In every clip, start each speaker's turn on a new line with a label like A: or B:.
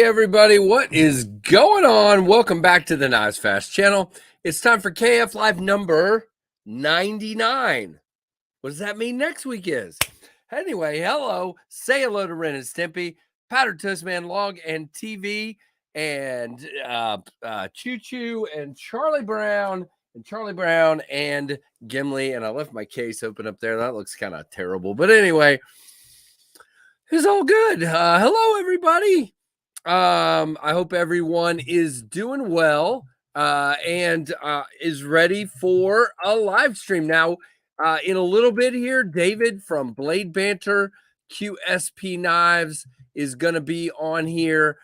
A: Hey everybody, what is going on? Welcome back to the Knives Fast channel. It's time for KFLive number 99. What does that mean next week is? Anyway, hello. Say hello to Ren and Stimpy, Powder Toast Man, Log and TV, and Choo Choo, and Charlie Brown, and Gimli. And I left my case open up there. That looks kind of terrible. But anyway, it's all good. Hello, everybody. I hope everyone is doing well and is ready for a live stream. Now, in a little bit here, David from Blade Banter QSP Knives is going to be on here.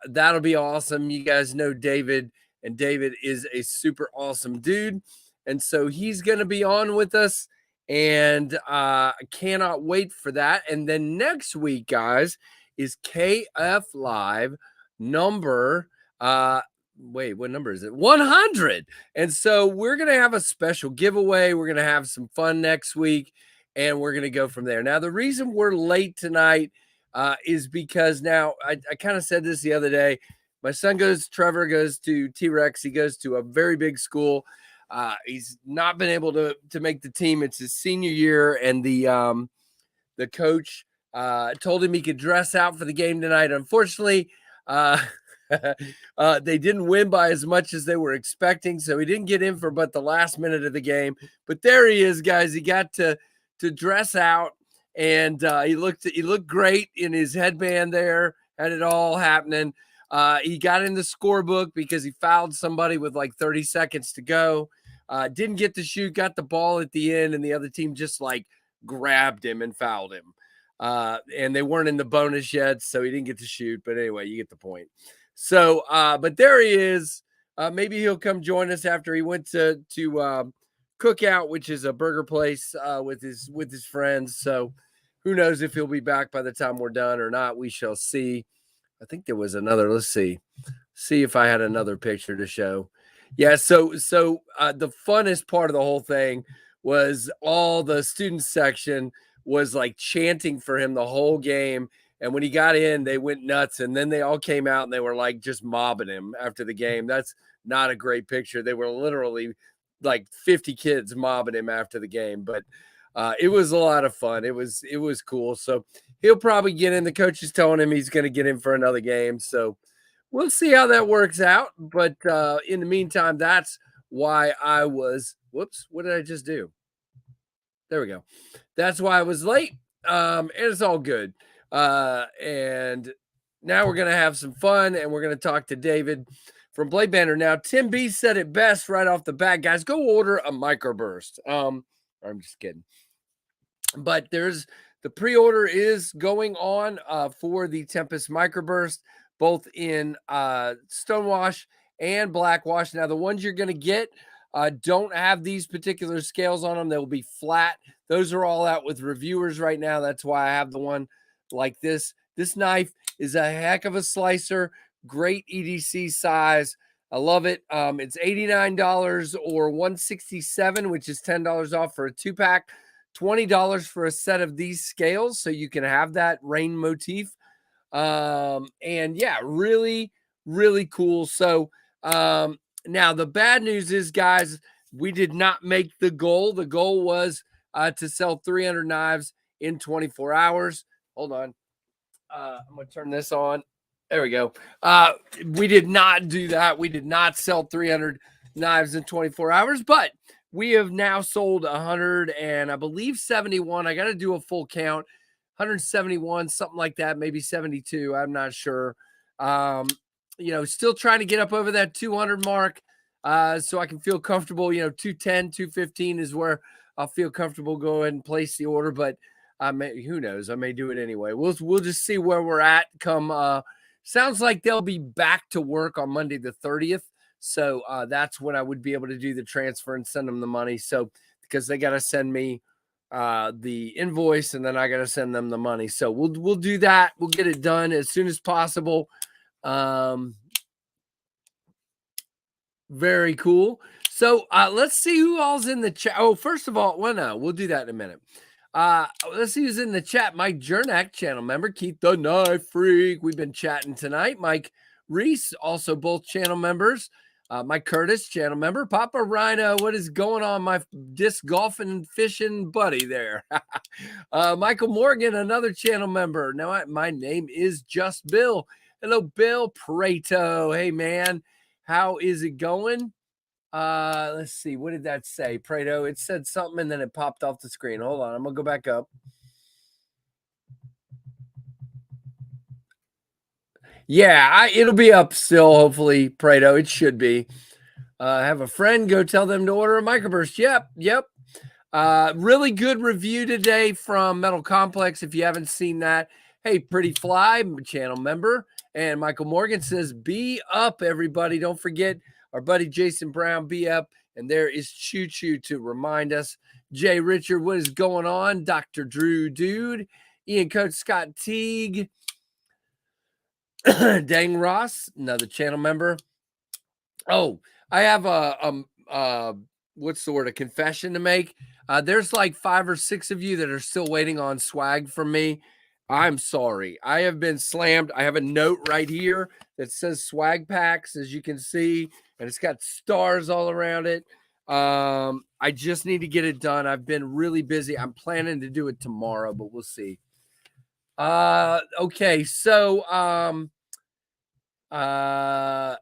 A: That'll be awesome. You guys know David, and David is a super awesome dude. And so he's going to be on with us, and I cannot wait for that. And then next week, guys, is KFLive number wait, what number is it? 100. And so we're going to have a special giveaway. We're going to have some fun next week, and we're going to go from there. Now, the reason we're late tonight is because now I kind of said this the other day. My son Trevor goes to T-Rex. He goes to a very big school. He's not been able to make the team. It's his senior year, and the coach told him he could dress out for the game tonight. Unfortunately, they didn't win by as much as they were expecting, so he didn't get in for but the last minute of the game. But there he is, guys. He got to dress out, and he looked great in his headband there. Had it all happening. He got in the scorebook because he fouled somebody with like 30 seconds to go. Didn't get to shoot, got the ball at the end, and the other team just like grabbed him and fouled him. And they weren't in the bonus yet, so he didn't get to shoot. But anyway, you get the point. So, but there he is. Maybe he'll come join us after he went to Cookout, which is a burger place with his friends. So who knows if he'll be back by the time we're done or not. We shall see. I think there was another. Let's see if I had another picture to show. Yeah. So the funnest part of the whole thing was all the student section was like chanting for him the whole game. And when he got in, they went nuts. And then they all came out and they were like just mobbing him after the game. That's not a great picture. They were literally like 50 kids mobbing him after the game. But it was a lot of fun. It was cool. So he'll probably get in. The coach is telling him he's going to get in for another game. So we'll see how that works out. But in the meantime, that's why I was, whoops, what did I just do? There we go. That's why I was late. And it's all good. And now we're going to have some fun, and we're going to talk to David from Blade Banter. Now, Tim B said it best right off the bat. Guys, go order a microburst. I'm just kidding. But the pre-order is going on for the Tempest microburst, both in stonewash and blackwash. Now, the ones you're going to get don't have these particular scales on them. They'll be flat. Those are all out with reviewers right now. That's why I have the one like this. This knife is a heck of a slicer. Great EDC size. I love it. It's $89 or $167, which is $10 off for a 2-pack. $20 for a set of these scales, so you can have that rain motif. And yeah, really, really cool. So now the bad news is, guys, we did not make the goal. The goal was to sell 300 knives in 24 hours. Hold on. I'm going to turn this on. There we go. We did not do that. We did not sell 300 knives in 24 hours, but we have now sold 100 and I believe 71. I got to do a full count. 171, something like that, maybe 72. I'm not sure. Still trying to get up over that 200 mark so I can feel comfortable. 210, 215 is where I'll feel comfortable going and place the order, but who knows? I may do it anyway. We'll just see where we're at come. Sounds like they'll be back to work on Monday the 30th. So that's when I would be able to do the transfer and send them the money. So because they got to send me the invoice and then I got to send them the money. So we'll do that. We'll get it done as soon as possible. Very cool. So let's see who all's in the chat. Oh, first of all, well, no, we'll do that in a minute. Let's see who's in the chat. Mike Jernak, channel member. Keith the Knife Freak. We've been chatting tonight. Mike Reese, also both channel members. Mike Curtis, channel member. Papa Rhino, what is going on, my disc golfing and fishing buddy there? Michael Morgan, another channel member. Now, my name is Just Bill. Hello, Bill Prato. Hey, man, how is it going? Let's see. What did that say, Prato? It said something and then it popped off the screen. Hold on. I'm going to go back up. Yeah, it'll be up still, hopefully, Prato. It should be. Have a friend, go tell them to order a microburst. Yep. Really good review today from Metal Complex. If you haven't seen that, hey, Pretty Fly, channel member. And Michael Morgan says, be up, everybody. Don't forget our buddy Jason Brown, be up. And there is Choo Choo to remind us. Jay Richard, what is going on? Dr. Drew Dude, Ian Coach Scott Teague, Dang Ross, another channel member. Oh, I have a what's the word? A confession to make. There's like 5 or 6 of you that are still waiting on swag from me. I'm sorry. I have been slammed. I have a note right here that says swag packs, as you can see, and it's got stars all around it. I just need to get it done. I've been really busy. I'm planning to do it tomorrow, but we'll see. Okay, so Papa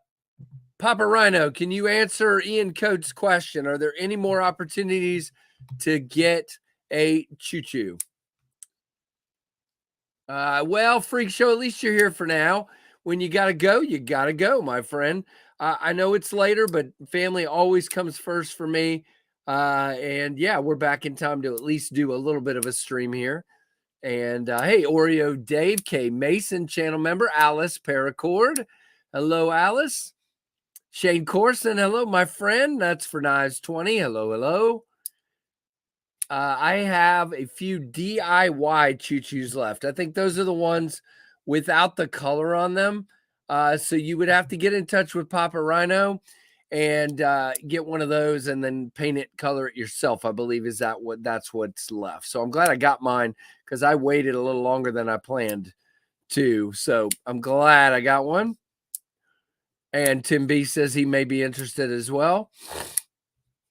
A: Rhino, can you answer Ian Coates' question? Are there any more opportunities to get a choo-choo? Well, Freak Show, at least you're here for now. When you got to go, my friend. I know it's later, but family always comes first for me. And yeah, we're back in time to at least do a little bit of a stream here. And hey, Oreo Dave, K Mason, channel member, Alice Paracord. Hello, Alice. Shane Corson, hello, my friend. That's for Knives 20. Hello. I have a few DIY choo-choos left. I think those are the ones without the color on them. So you would have to get in touch with Papa Rhino and get one of those and then paint it, color it yourself. I believe that's what's left. So I'm glad I got mine because I waited a little longer than I planned to. So I'm glad I got one. And Tim B says he may be interested as well.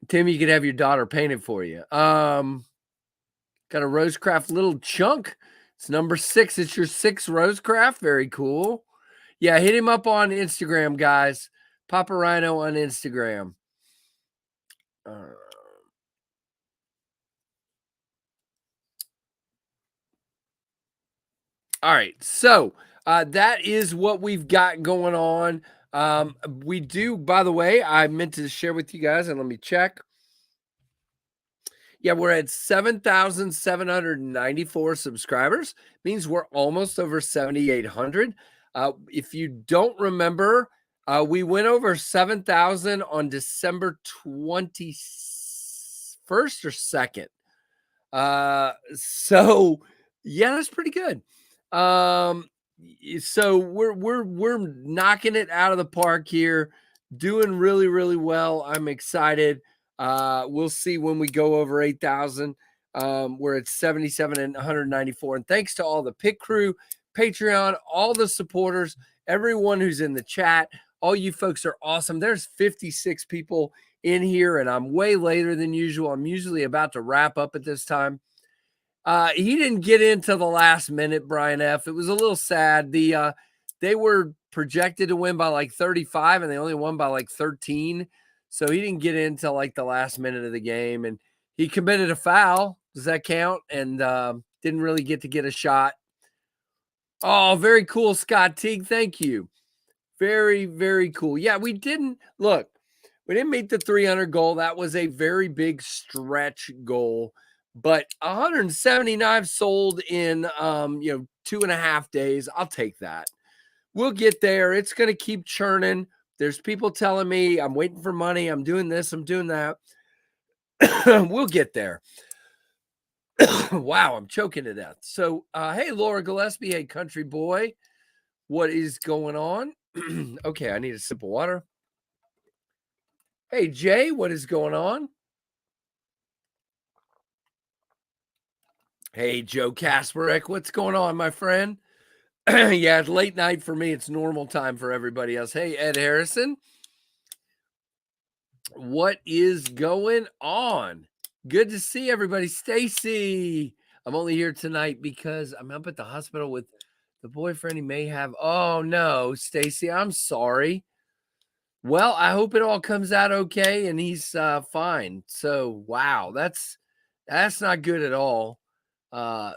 A: Tim, you could have your daughter paint it for you. Got a Rosecraft little chunk. It's number 6. It's your 6th Rosecraft. Very cool. Yeah, hit him up on Instagram, guys. Papa Rhino on Instagram. All right. So that is what we've got going on. We do, by the way, I meant to share with you guys, and let me check. Yeah, we're at 7,794 subscribers. Means we're almost over 7,800. If you don't remember, we went over 7,000 on December 21st or 2nd. So yeah, that's pretty good. So we're knocking it out of the park here, doing really, really well. I'm excited. We'll see when we go over 8,000. We're at 77 and 194. And thanks to all the pit crew, Patreon, all the supporters, everyone who's in the chat. All you folks are awesome. There's 56 people in here, and I'm way later than usual. I'm usually about to wrap up at this time. He didn't get into the last minute, Brian F. It was a little sad. They were projected to win by like 35, and they only won by like 13. So he didn't get into like the last minute of the game, and he committed a foul. Does that count? And didn't really get to get a shot. Oh, very cool, Scott Teague. Thank you. Very, very cool. Yeah, we didn't meet the 300 goal. That was a very big stretch goal. But 170 knives sold in 2.5 days. I'll take that. We'll get there. It's going to keep churning. There's people telling me I'm waiting for money. I'm doing this. I'm doing that. We'll get there. Wow, I'm choking to death. So, hey, Laura Gillespie. Hey, country boy. What is going on? Okay, I need a sip of water. Hey, Jay, what is going on? Hey, Joe Kasparek, what's going on, my friend? Yeah, it's late night for me. It's normal time for everybody else. Hey, Ed Harrison, what is going on? Good to see everybody. Stacy, I'm only here tonight because I'm up at the hospital with the boyfriend he may have. Oh, no, Stacy, I'm sorry. Well, I hope it all comes out okay and he's fine. So, wow, that's not good at all.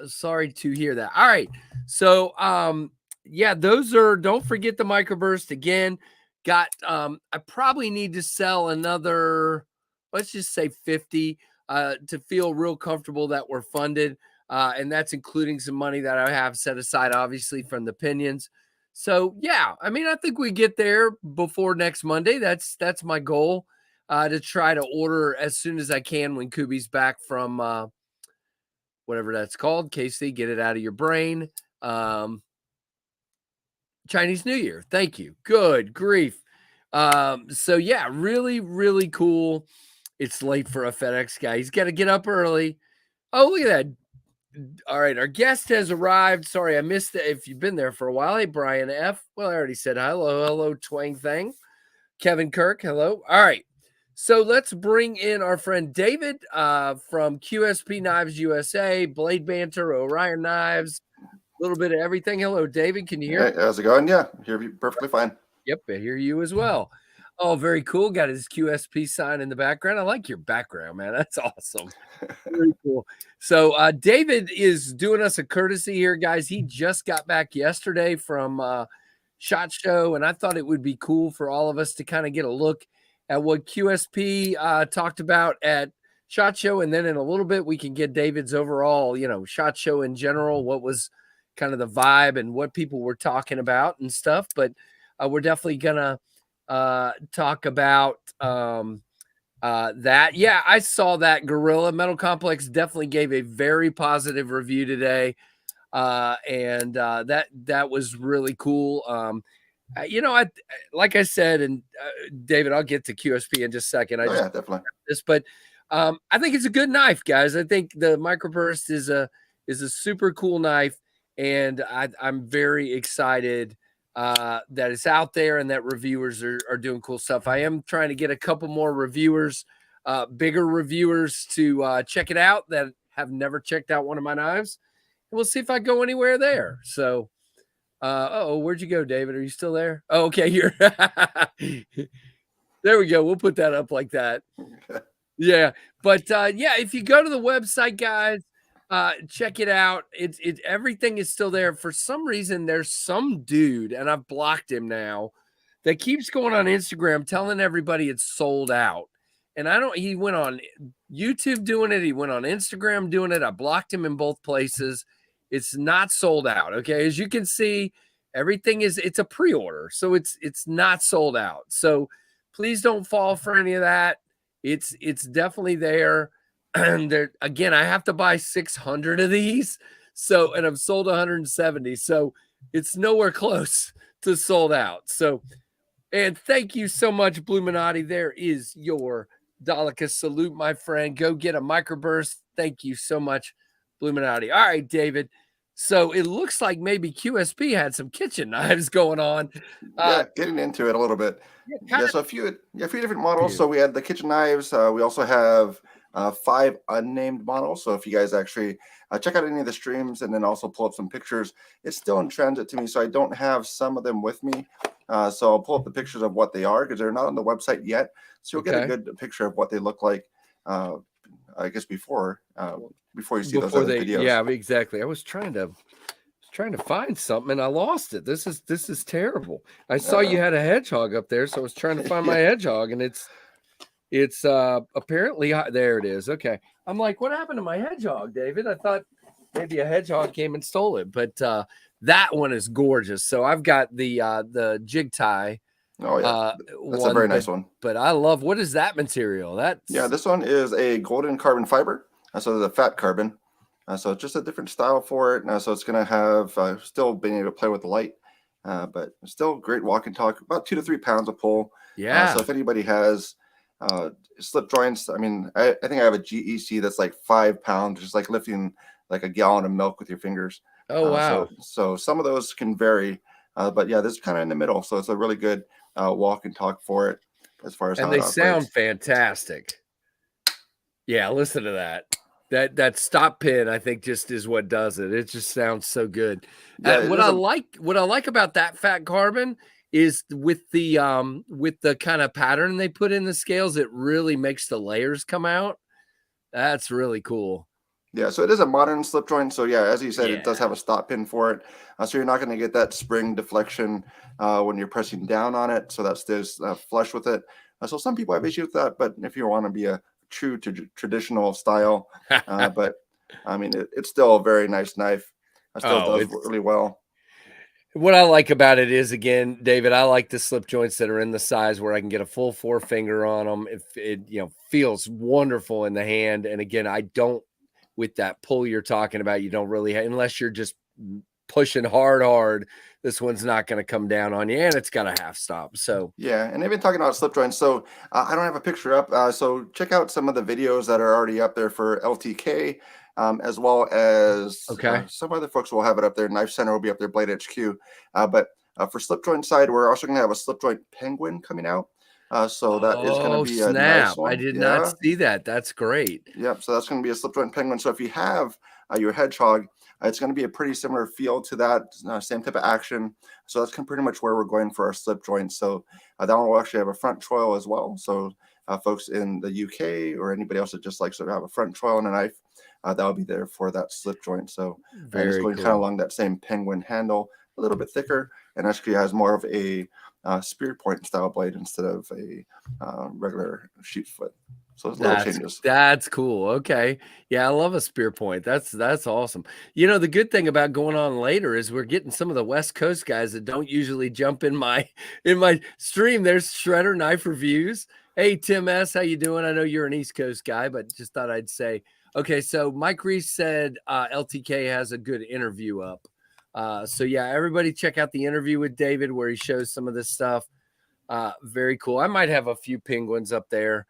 A: Sorry to hear that. All right. So, yeah, those are, don't forget the microburst again. Got, I probably need to sell another, let's just say 50, to feel real comfortable that we're funded. And that's including some money that I have set aside, obviously, from the pinions. So, yeah, I mean, I think we get there before next Monday. That's my goal, to try to order as soon as I can when Kubi's back from, whatever that's called. Casey, get it out of your brain. Chinese New Year. Thank you. Good grief. So yeah, really, really cool. It's late for a FedEx guy. He's got to get up early. Oh, look at that. All right, our guest has arrived. Sorry, I missed it. If you've been there for a while. Hey, Brian F. Well, I already said hello. Hello, Twang Thing. Kevin Kirk, hello. All right. So let's bring in our friend David from QSP Knives USA, Blade Banter, Orion Knives, a little bit of everything. Hello, David. Can you hear me?
B: Hey, how's it going? Yeah, hear you perfectly fine.
A: Yep, I hear you as well. Oh, very cool. Got his QSP sign in the background. I like your background, man. That's awesome. Very cool. So David is doing us a courtesy here, guys. He just got back yesterday from SHOT Show, and I thought it would be cool for all of us to kind of get a look at what QSP talked about at SHOT Show, and then in a little bit we can get David's overall, SHOT Show in general, what was kind of the vibe and what people were talking about and stuff. But we're definitely gonna talk about that. Yeah, I saw that. Gorilla Metal Complex definitely gave a very positive review today. And that was really cool. I like I said, and David, I'll get to QSP in just a second.
B: Oh yeah, definitely.
A: But I think it's a good knife, guys. I think the microburst is a super cool knife, and I'm very excited that it's out there and that reviewers are doing cool stuff. I am trying to get a couple more reviewers, bigger reviewers, to check it out that have never checked out one of my knives. And we'll see if I go anywhere there. So, where'd you go, David? Are you still there? Oh, okay, you're there we go. We'll put that up like that. Yeah. But yeah, if you go to the website, guys, check it out. It everything is still there. For some reason, there's some dude, and I've blocked him now, that keeps going on Instagram telling everybody it's sold out. And he went on YouTube doing it. He went on Instagram doing it. I blocked him in both places. It's not sold out. Okay. As you can see, it's a pre-order. So it's not sold out. So please don't fall for any of that. It's definitely there. And there again, I have to buy 600 of these. So, and I've sold 170. So it's nowhere close to sold out. So, and thank you so much, Bluminati. There is your Daleka salute, my friend. Go get a microburst. Thank you so much, Bluminati. All right, David. So it looks like maybe QSP had some kitchen knives going on.
B: Yeah, getting into it a little bit. Yeah, so a few different models. So we had the kitchen knives. We also have 5 unnamed models. So if you guys actually check out any of the streams and then also pull up some pictures, it's still in transit to me. So I don't have some of them with me. So I'll pull up the pictures of what they are because they're not on the website yet. So you'll get a good picture of what they look like. I guess before you see those other videos.
A: Yeah, exactly. I was trying to find something and I lost it. This is terrible. I saw you had a hedgehog up there, so I was trying to find my hedgehog, and it's apparently there it is. Okay. I'm like, what happened to my hedgehog, David? I thought maybe a hedgehog came and stole it, but that one is gorgeous. So I've got the jig tie.
B: Oh yeah, that's a very nice one.
A: But I love, what is that material?
B: This one is a golden carbon fiber. So there's a fat carbon. So it's just a different style for it. So it's going to have still being able to play with the light, but still great walk and talk. About 2 to 3 pounds of pull.
A: Yeah.
B: So if anybody has slip joints, I mean, I think I have a GEC that's like 5 pounds, just like lifting like a gallon of milk with your fingers.
A: Oh, wow.
B: So some of those can vary, but yeah, this is kind of in the middle. So it's a really good walk and talk for it as far as
A: And
B: how it
A: they sound
B: operates.
A: fantastic. Yeah, listen to that. That stop pin, I think, just is what does it. It just sounds so good.
B: Yeah, it
A: What
B: is
A: I
B: a
A: like about that fat carbon is with the kind of pattern they put in the scales, it really makes the layers come out. That's really cool.
B: Yeah, so it is a modern slip joint. So yeah, as you said, it does
A: Yeah.
B: have a stop pin for it. So you're not going to get that spring deflection when you're pressing down on it. So that stays flush with it. So some people have issues with that, but if you want to be a true to traditional style, but I mean, it's still a very nice knife. It still
A: Oh,
B: does
A: it's
B: really well.
A: what I like about it is, again, David, I like the slip joints that are in the size where I can get a full forefinger on them. It feels wonderful in the hand. And again, I don't, with that pull you're talking about, you don't really, unless you're just pushing hard, this one's not going to come down on you, and it's got a half stop. So
B: Yeah, and they've been talking about slip joints. So I don't have a picture up. So check out some of the videos that are already up there for LTK, as well as
A: okay.
B: some other folks will have it up there. Knife Center will be up there, Blade HQ. But for slip joint side, we're also going to have a slip joint penguin coming out. So that is going to
A: Oh,
B: be a nice
A: snap. I
B: one.
A: did not
B: Yeah.
A: see that. That's great.
B: Yep. So that's going to be a slip joint penguin. So if you have your hedgehog, it's going to be a pretty similar feel to that, same type of action. So that's pretty much where we're going for our slip joints. So that one will actually have a front choil as well. So folks in the UK or anybody else that just likes to have a front choil and a knife, that'll be there for that slip joint. So and it's
A: Very
B: going kind of
A: cool.
B: along that same penguin handle, a little bit thicker, and actually has more of a spear point style blade instead of a regular sheep foot. So there's little changes.
A: That's cool. Okay. Yeah, I love a spear point. That's awesome. The good thing about going on later is we're getting some of the West Coast guys that don't usually jump in my stream. There's Shredder Knife Reviews. Hey, Tim S, how you doing? I know you're an East Coast guy, but just thought I'd say, okay, so Mike Reese said LTK has a good interview up. So yeah, everybody check out the interview with David where he shows some of this stuff. Very cool. I might have a few penguins up there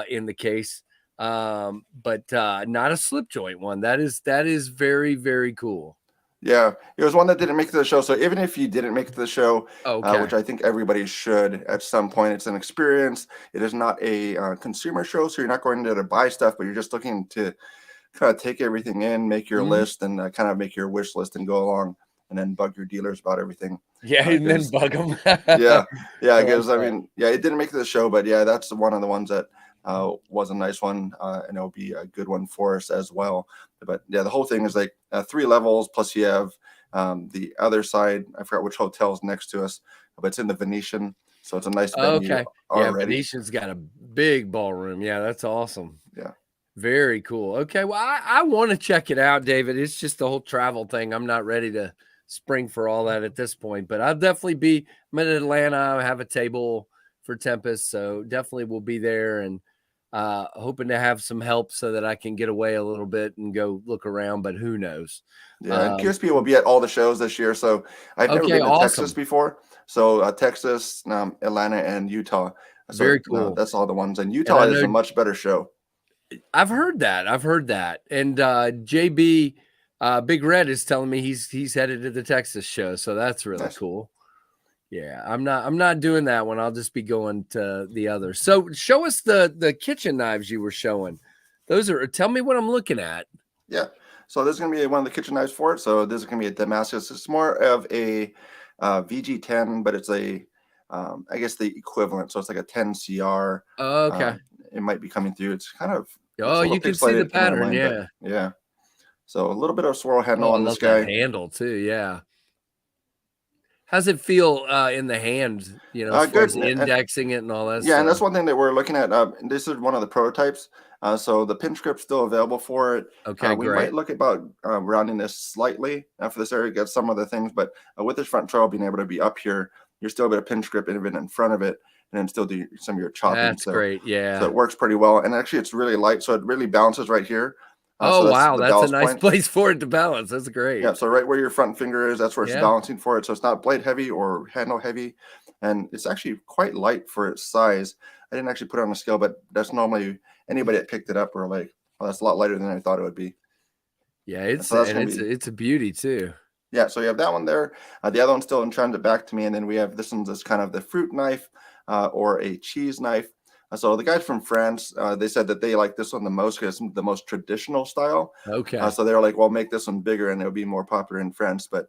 A: in the case, but not a slip joint one. That is very, very cool.
B: Yeah, it was one that didn't make it to the show. So even if you didn't make it to the show,
A: Okay.
B: which I think everybody should at some point, it's an experience. It is not a consumer show, so you're not going there to buy stuff, but you're just looking to kind of take everything in, make your list, and kind of make your wish list and go along, and then bug your dealers about everything.
A: Yeah, and then bug them.
B: Yeah, because I mean, yeah, it didn't make it to the show, but yeah, that's one of the ones that was a nice one, and it'll be a good one for us as well. But yeah, the whole thing is like 3 levels, plus you have the other side. I forgot which hotel's next to us, but it's in the Venetian, so it's a nice venue
A: Okay.
B: already.
A: Yeah, Venetian's got a big ballroom. Yeah, that's awesome.
B: Yeah.
A: Very cool. Okay, well, I want to check it out, David. It's just the whole travel thing. I'm not ready to spring for all that at this point, but I'll definitely be. I'm in Atlanta. I have a table for Tempest, so definitely we'll be there, and hoping to have some help so that I can get away a little bit and go look around. But who knows?
B: Yeah, and QSP will be at all the shows this year. So I've never been to Texas before. So Texas, Atlanta, and Utah. So
A: very cool.
B: That's all the ones. And Utah is a much better show.
A: I've heard that. And JB Big Red is telling me he's headed to the Texas show, so that's really cool. Yeah, I'm not doing that one. I'll just be going to the other. So show us the kitchen knives you were showing. Tell me what I'm looking at.
B: Yeah. So this is going to be one of the kitchen knives for it. So this is going to be a Damascus. It's more of a VG10, but it's a I guess the equivalent. So it's like a 10 CR.
A: Okay.
B: It might be coming through. It's kind of
A: you can see the pattern. Yeah.
B: Yeah. So a little bit of swirl handle on this
A: guy.
B: That
A: handle too. Yeah. How's it feel in the hand? As far as indexing it and all that.
B: Yeah, and that's one thing that we're looking at. This is one of the prototypes. So the pinch grip's still available for it.
A: Okay,
B: we might look about rounding this slightly for this area, get some other things, but with this front trail being able to be up here, you're still able to pinch grip even in front of it, and then still do some of your chopping.
A: That's great. Yeah.
B: So it works pretty well, and actually it's really light, so it really balances right here.
A: So that's a nice place for it to balance. That's great.
B: Yeah, so right where your front finger is, that's where it's balancing for it. So it's not blade heavy or handle heavy, and it's actually quite light for its size. I didn't actually put it on a scale, but that's normally anybody that picked it up were like, "Oh, that's a lot lighter than I thought it would be."
A: Yeah,
B: So that's going to be,
A: it's a beauty too.
B: yeah. So you have that one there. The other one's still in transit back to me, and then we have this one's just kind of the fruit knife or a cheese knife. So the guys from France, they said that they like this one the most because it's the most traditional style.
A: Okay.
B: So they were like, well, make this one bigger, and it'll be more popular in France. But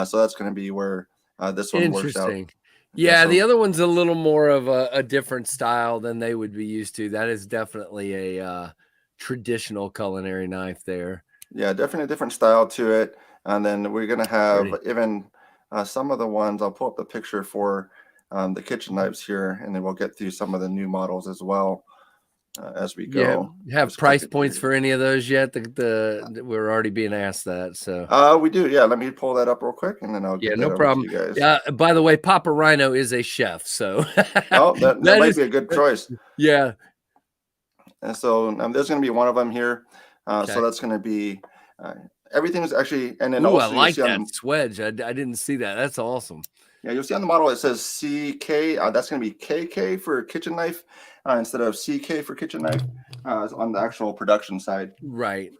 B: so that's going to be where this one works out.
A: Interesting.
B: Yeah.
A: Yeah,
B: So
A: the other one's a little more of a different style than they would be used to. That is definitely a traditional culinary knife there.
B: yeah, definitely a different style to it. And then we're going to have
A: Pretty.
B: even some of the ones. I'll pull up the picture for the kitchen knives here, and then we'll get through some of the new models as well as we
A: Yeah,
B: go.
A: have
B: Just
A: price
B: clicking
A: points
B: through.
A: for any of those yet? We're already being asked that. So
B: We do. Yeah, let me pull that up real quick, and then I'll
A: yeah,
B: get that
A: no
B: over to
A: problem.
B: you guys.
A: Yeah, by the way, Papa Rhino is a chef, so
B: Oh, that
A: that
B: might
A: is
B: be a good choice.
A: yeah.
B: And so there's going to be one of them here. So
A: Okay.
B: that's going to be everything's actually, and then
A: Ooh, I
B: also you'll
A: like
B: see
A: that
B: on,
A: swedge. I didn't see that. That's awesome.
B: yeah, you'll see on the model it says CK. That's going to be KK for kitchen knife instead of CK for kitchen knife on the actual production side.
A: Right.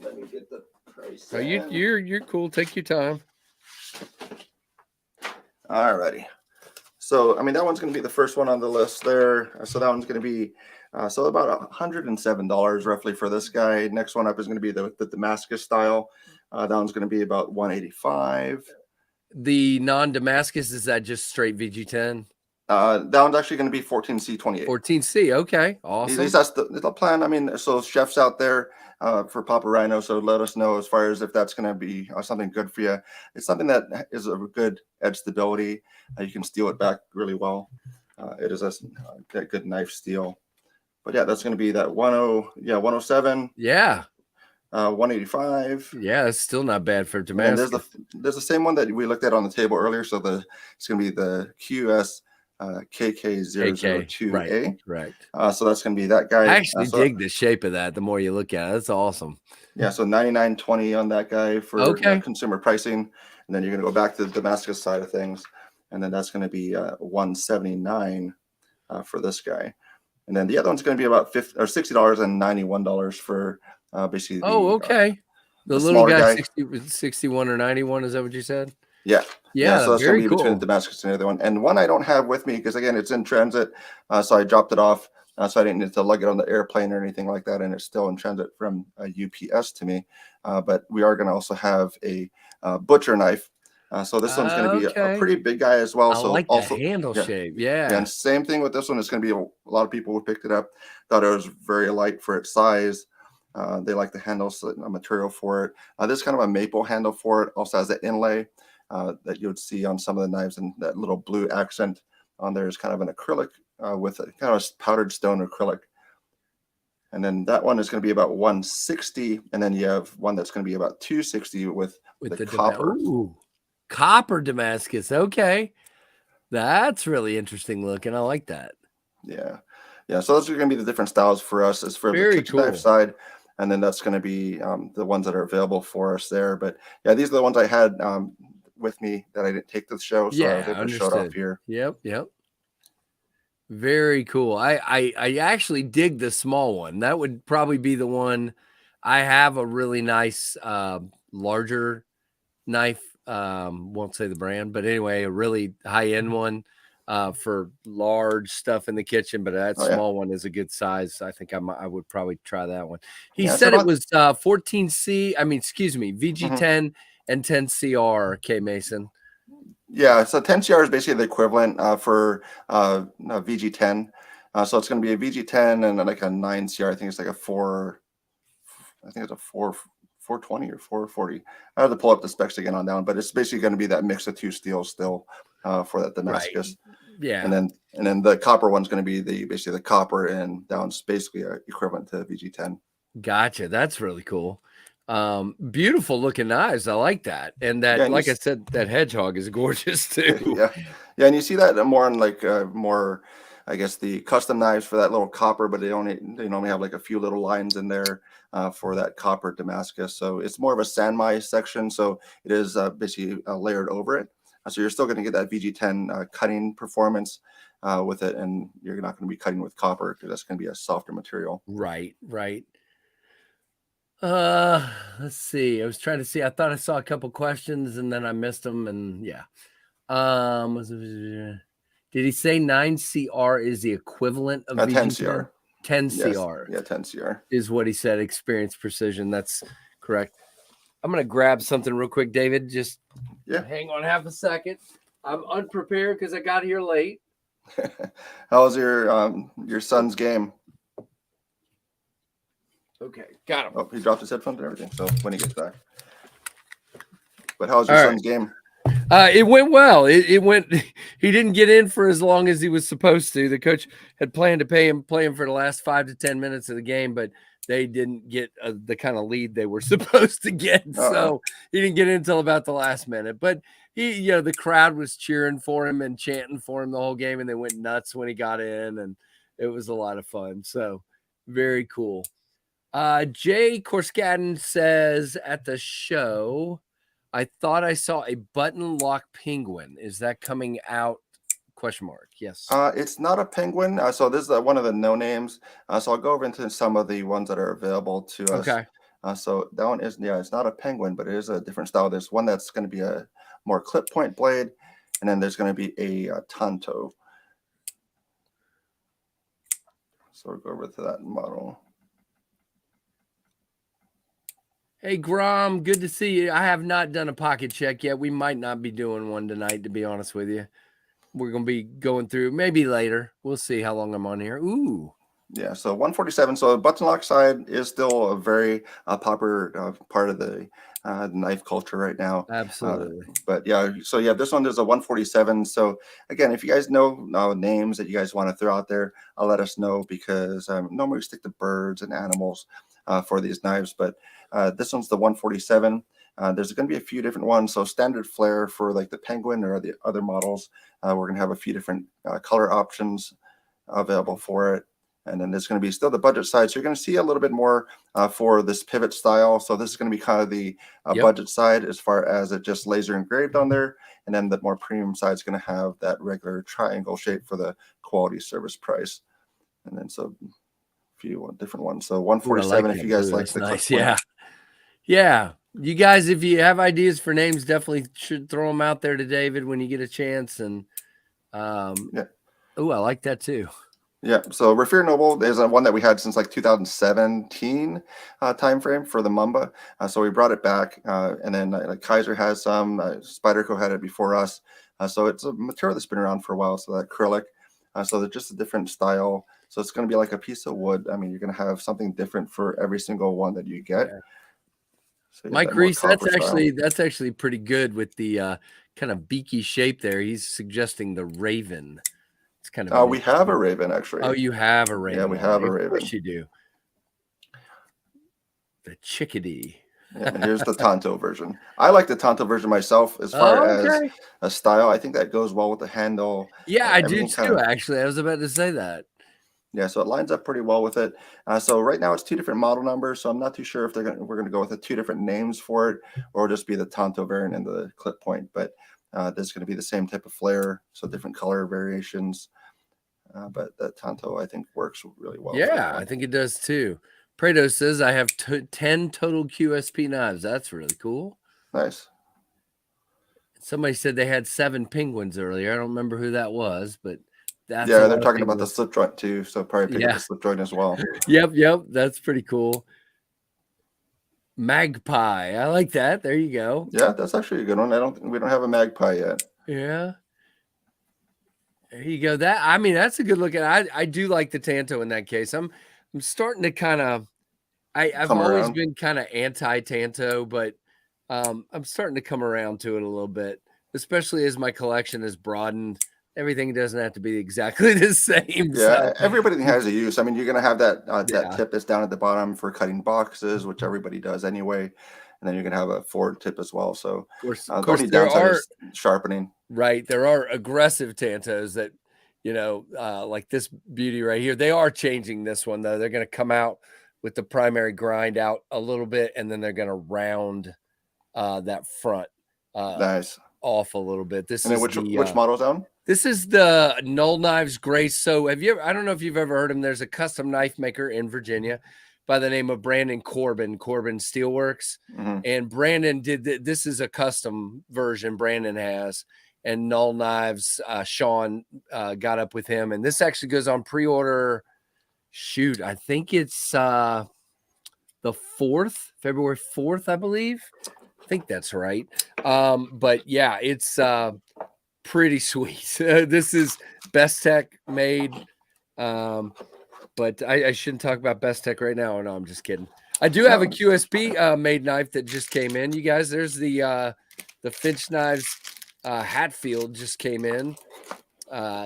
B: Let me get the price.
A: Oh, you're cool. Take your time.
B: Alrighty. So I mean that one's going to be the first one on the list there. So that one's going to be so about $107 roughly for this guy. Next one up is going to be the Damascus style. That one's going to be about $185.
A: The non-Damascus, is that just straight VG10?
B: That one's actually going to be 14C28.
A: 14C. Okay.
B: At least
A: Awesome.
B: that's the plan. I mean, so chefs out there for Papa Rhino, so let us know as far as if that's going to be something good for you. It's something that is a good edge stability. You can steel it back really well. It is a good knife steel. But yeah, that's going to be that 107.
A: Yeah.
B: 185.
A: Yeah, it's still not bad for
B: And then
A: Damascus.
B: there's the same one that we looked at on the table earlier. So it's going to be the QS KK002A.
A: Right.
B: So that's going to be that guy.
A: I actually dig the shape of that. The more you look at it, that's awesome.
B: Yeah, so $99.20 on that guy for consumer pricing, and then you're going to go back to the Damascus side of things, and then that's going to be $179 for this guy, and then the other one's going to be about $60.91 for basically.
A: The little guy, 61 or 91. Is that what you said?
B: Yeah. So that's going to be
A: cool.
B: between the Damascus and the other one, and one I don't have with me because again it's in transit, so I dropped it off. So I didn't need to lug it on the airplane or anything like that, and it's still in transit from UPS to me. But we are going to also have a butcher knife. So this one's going to be a pretty big guy as well.
A: I
B: so
A: like
B: also
A: the handle shape.
B: Yeah,
A: Yeah.
B: and same thing with this one. It's going to be a lot of people who picked it up thought it was very light for its size. They like the handle material for it. This is kind of a maple handle for it. Also has an inlay that you would see on some of the knives, and that little blue accent on there is kind of an acrylic with a kind of a powdered stone acrylic. And then that one is going to be about 160, and then you have one that's going to be about 260 with the copper.
A: Copper Damascus. Okay, that's really interesting looking. I like that.
B: Yeah. So those are going to be the different styles for us as for the kitchen knife side, and then that's going to be the ones that are available for us there. But yeah, these are the ones I had with me that I didn't take to the show, so I was able to show it off here.
A: Yep. Very cool. I actually dig the small one. That would probably be the one. I have a really nice larger knife. Won't say the brand, but anyway, a really high-end one for large stuff in the kitchen. But that small one is a good size. I think I would probably try that one. He said it was 14C. I mean, excuse me, VG10 and 10CR. K Mason.
B: Yeah, so 10CR is basically the equivalent for VG10. So it's going to be a VG10 and like a 9CR. I think it's like a 420 or 440. I have to pull up the specs again on that one, but it's basically going to be that mix of two steels still for that Damascus.
A: Yeah.
B: And then the copper one's going to be basically the copper, and that one's basically equivalent to VG10.
A: Gotcha. That's really cool. Beautiful looking knives. I like that. And that, and like I said, that hedgehog is gorgeous too.
B: Yeah. And you see that more on like more, I guess, the custom knives for that little copper, but they normally have like a few little lines in there for that copper Damascus. So it's more of a sanmai section. So it is basically layered over it. So you're still going to get that VG10 cutting performance with it, and you're not going to be cutting with copper because that's going to be a softer material.
A: Right. Let's see. I was trying to see. I thought I saw a couple questions and then I missed them. And yeah. Did he say 9CR is the equivalent of
B: 10CR?
A: 10CR.
B: Yeah, 10CR
A: is what he said. Experience precision. That's correct. I'm gonna grab something real quick, David. Just hang on half a second. I'm unprepared because I got here late.
B: How was your son's game?
A: Okay, got him.
B: Oh, he dropped his headphones and everything. So when he gets back. But how was your son's game?
A: It went well. It went. He didn't get in for as long as he was supposed to. The coach had planned to play him for the last 5 to 10 minutes of the game, but they didn't get the kind of lead they were supposed to get. So he didn't get in until about the last minute. But the crowd was cheering for him and chanting for him the whole game, and they went nuts when he got in, and it was a lot of fun. So very cool. Jay Korskaden says at the show, I thought I saw a button lock penguin. Is that coming out? Question mark. Yes.
B: It's not a penguin. So this is one of the no names. So I'll go over into some of the ones that are available to us.
A: Okay.
B: So that one is, it's not a penguin, but it is a different style. There's one that's going to be a more clip point blade, and then there's going to be a tanto. So we'll go over to that model.
A: Hey, Grom, good to see you. I have not done a pocket check yet. We might not be doing one tonight, to be honest with you. We're going to be going through maybe later. We'll see how long I'm on here. Ooh.
B: Yeah, so 147. So the button lock side is still a very popular part of the knife culture right now.
A: Absolutely.
B: But yeah, so yeah, this one is a 147. So again, if you guys know names that you guys want to throw out there, let us know, because normally we stick to birds and animals for these knives. But this one's the 147. There's going to be a few different ones. So standard flare for like the penguin or the other models. We're going to have a few different color options available for it. And then there's going to be still the budget side. So you're going to see a little bit more for this pivot style. So this is going to be kind of the budget side as far as it just laser engraved on there. And then the more premium side is going to have that regular triangle shape for the quality service price. And then so a few different ones. So 147 if you guys like the
A: nice. Yeah. You guys, if you have ideas for names, definitely should throw them out there to David when you get a chance. And I like that too.
B: Yeah, so Rafir Noble is one that we had since like 2017 timeframe for the Mamba. So we brought it back, and then Kaiser has some. Spyderco had it before us. So it's a material that's been around for a while. So that acrylic. So they're just a different style. So it's going to be like a piece of wood. I mean, you're going to have something different for every single one that you get.
A: Yeah.
B: So
A: Mike Reese, that's actually pretty good with the kind of beaky shape there. He's suggesting the Raven. It's kind of
B: we have a Raven actually.
A: Oh, you have a Raven.
B: Yeah, we have a Raven.
A: Of course you do. The chickadee.
B: Yeah, here's the Tanto version. I like the Tanto version myself as far as a style. I think that goes well with the handle.
A: Yeah, I do too, actually. I was about to say that.
B: Yeah, so it lines up pretty well with it. So right now it's 2 different model numbers. So I'm not too sure if we're going to go with 2 different names for it, or just be the Tanto variant and the clip point. But there's going to be the same type of flare, so different color variations. But that Tanto, I think, works really well.
A: Yeah, I think it does too. Prado says I have 10 total QSP knives. That's really cool.
B: Nice.
A: Somebody said they had 7 penguins earlier. I don't remember who that was, but that's
B: they're talking about the slip joint too. So probably pick up the slip joint as well.
A: Yep. That's pretty cool. Magpie. I like that. There you go.
B: Yeah, that's actually a good one. We don't have a Magpie yet.
A: Yeah. There you go. That's a good look at. I do like the Tanto in that case. I'm starting to kind of. I've always been kind of anti-Tanto, but I'm starting to come around to it a little bit, especially as my collection has broadened. Everything doesn't have to be exactly the same.
B: Yeah, everybody has a use. I mean, you're going to have that tip that's down at the bottom for cutting boxes, which everybody does anyway. And then you're going to have a forward tip as well. So
A: of course there are
B: sharpening.
A: Right. There are aggressive Tantos that, like this beauty right here. They are changing this one, though. They're going to come out with the primary grind out a little bit, and then they're going to round that front
B: nice
A: off a little bit.
B: Which model's on?
A: This is the Null Knives Grace. So I don't know if you've ever heard him. There's a custom knife maker in Virginia by the name of Brandon Corbin Steelworks.
B: Mm-hmm.
A: And Brandon this is a custom version Brandon has, and Null Knives, Sean got up with him, and this actually goes on pre-order. Shoot, I think it's the 4th, February 4th, I believe. I think that's right. But yeah, it's pretty sweet. This is Best Tech made. But I shouldn't talk about Best Tech right now. No, I'm just kidding. I do have a QSP made knife that just came in. You guys, there's the Finch Knives Hatfield just came in.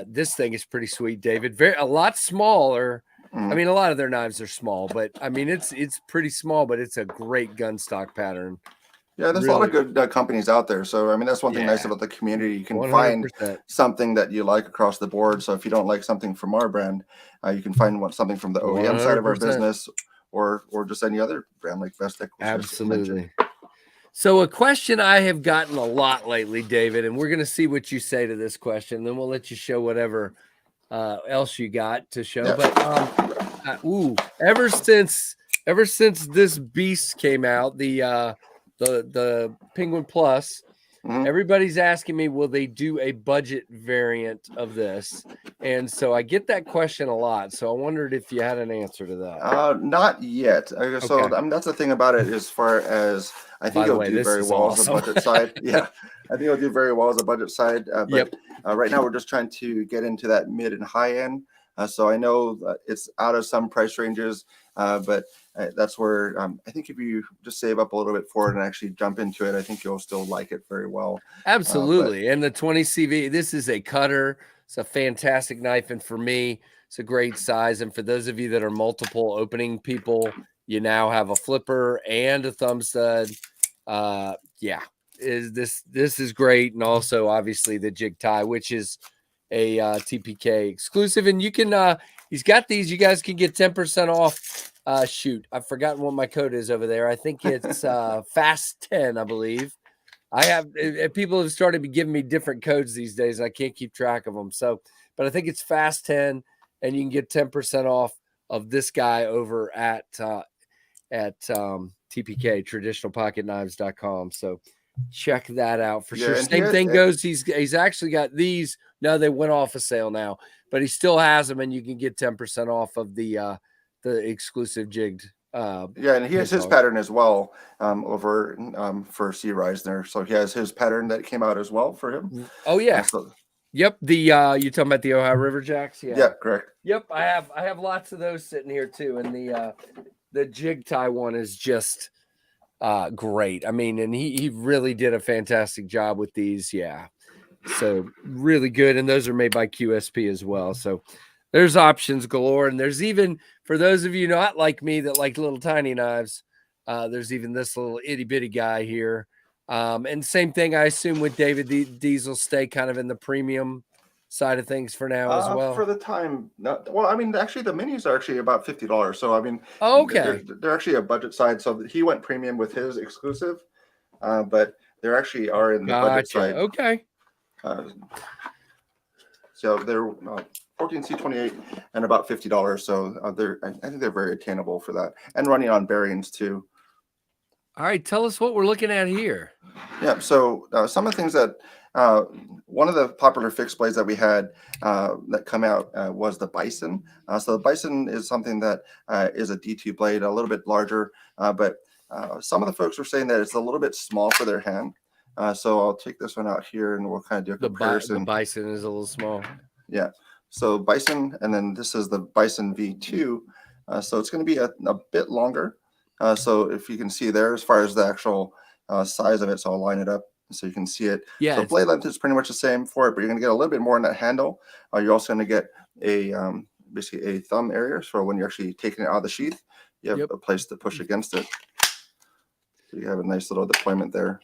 A: This thing is pretty sweet, David. A lot smaller. I mean, a lot of their knives are small, but I mean, it's pretty small, but it's a great gun stock pattern.
B: Yeah, there's a lot of good companies out there. So, I mean, that's one thing nice about the community. You can 100%. Find something that you like across the board. So if you don't like something from our brand, you can find something from the OEM 100%. Side of our business or just any other brand like Best Tech.
A: Absolutely. So a question I have gotten a lot lately, David, and we're going to see what you say to this question. Then we'll let you show whatever else you got to show. Yeah. But ever since this beast came out, the Penguin Plus, everybody's asking me, will they do a budget variant of this? And so I get that question a lot. So I wondered if you had an answer to that.
B: Not yet. So I mean, that's the thing about it as far as I think it'll do very well as a budget side. Yeah, I think it'll do very well as a budget side. But right now we're just trying to get into that mid and high end. So I know it's out of some price ranges, but that's where I think if you just save up a little bit for it and actually jump into it, I think you'll still like it very well.
A: Absolutely. And the 20 CV, this is a cutter. It's a fantastic knife. And for me, it's a great size. And for those of you that are multiple opening people, you now have a flipper and a thumb stud. This is great. And also obviously the jig tie, which is a TPK exclusive. And you can he's got these. You guys can get 10% off. Shoot, I've forgotten what my code is over there. I think it's fast 10, I believe. I have people have started giving me different codes these days. I can't keep track of them. So, but I think it's fast 10, and you can get 10% off of this guy over at TPK, traditionalpocketknives.com. So check that out for sure. Same thing goes. He's actually got these. No, they went off of sale now, but he still has them, and you can get 10% off of the exclusive jigged.
B: And he has his pattern as well over for Sea Rise there. So he has his pattern that came out as well for him.
A: Oh yeah. Yep. The you talking about the Ohio River Jacks? Yeah.
B: Yeah, correct.
A: Yep. I have lots of those sitting here too, and the jig tie one is just great. I mean, and he really did a fantastic job with these. Yeah. So really good, and those are made by QSP as well. So there's options galore, and there's even for those of you not like me that like little tiny knives, there's even this little itty bitty guy here. And same thing, I assume with David, these will stay kind of in the premium side of things for now as well.
B: For the time, well, I mean, actually, the minis are actually about $50. So I mean, they're actually a budget side. So he went premium with his exclusive, but they actually are in the budget side.
A: Okay.
B: So they're 14C28 and about $50. So I think they're very attainable for that, and running on bearings too.
A: All right, tell us what we're looking at here.
B: Yeah, so some of the things that one of the popular fixed blades that we had that come out was the Bison. So the Bison is something that is a D2 blade, a little bit larger, but some of the folks were saying that it's a little bit small for their hand. So I'll take this one out here and we'll kind of do a comparison.
A: The Bison is a little small.
B: Yeah. So Bison, and then this is the Bison V2. So it's going to be a bit longer. So if you can see there, as far as the actual size of it, so I'll line it up so you can see it.
A: Yeah.
B: So blade length is pretty much the same for it, but you're going to get a little bit more in that handle. You're also going to get a basically a thumb area. So when you're actually taking it out of the sheath, you have a place to push against it. So you have a nice little deployment there.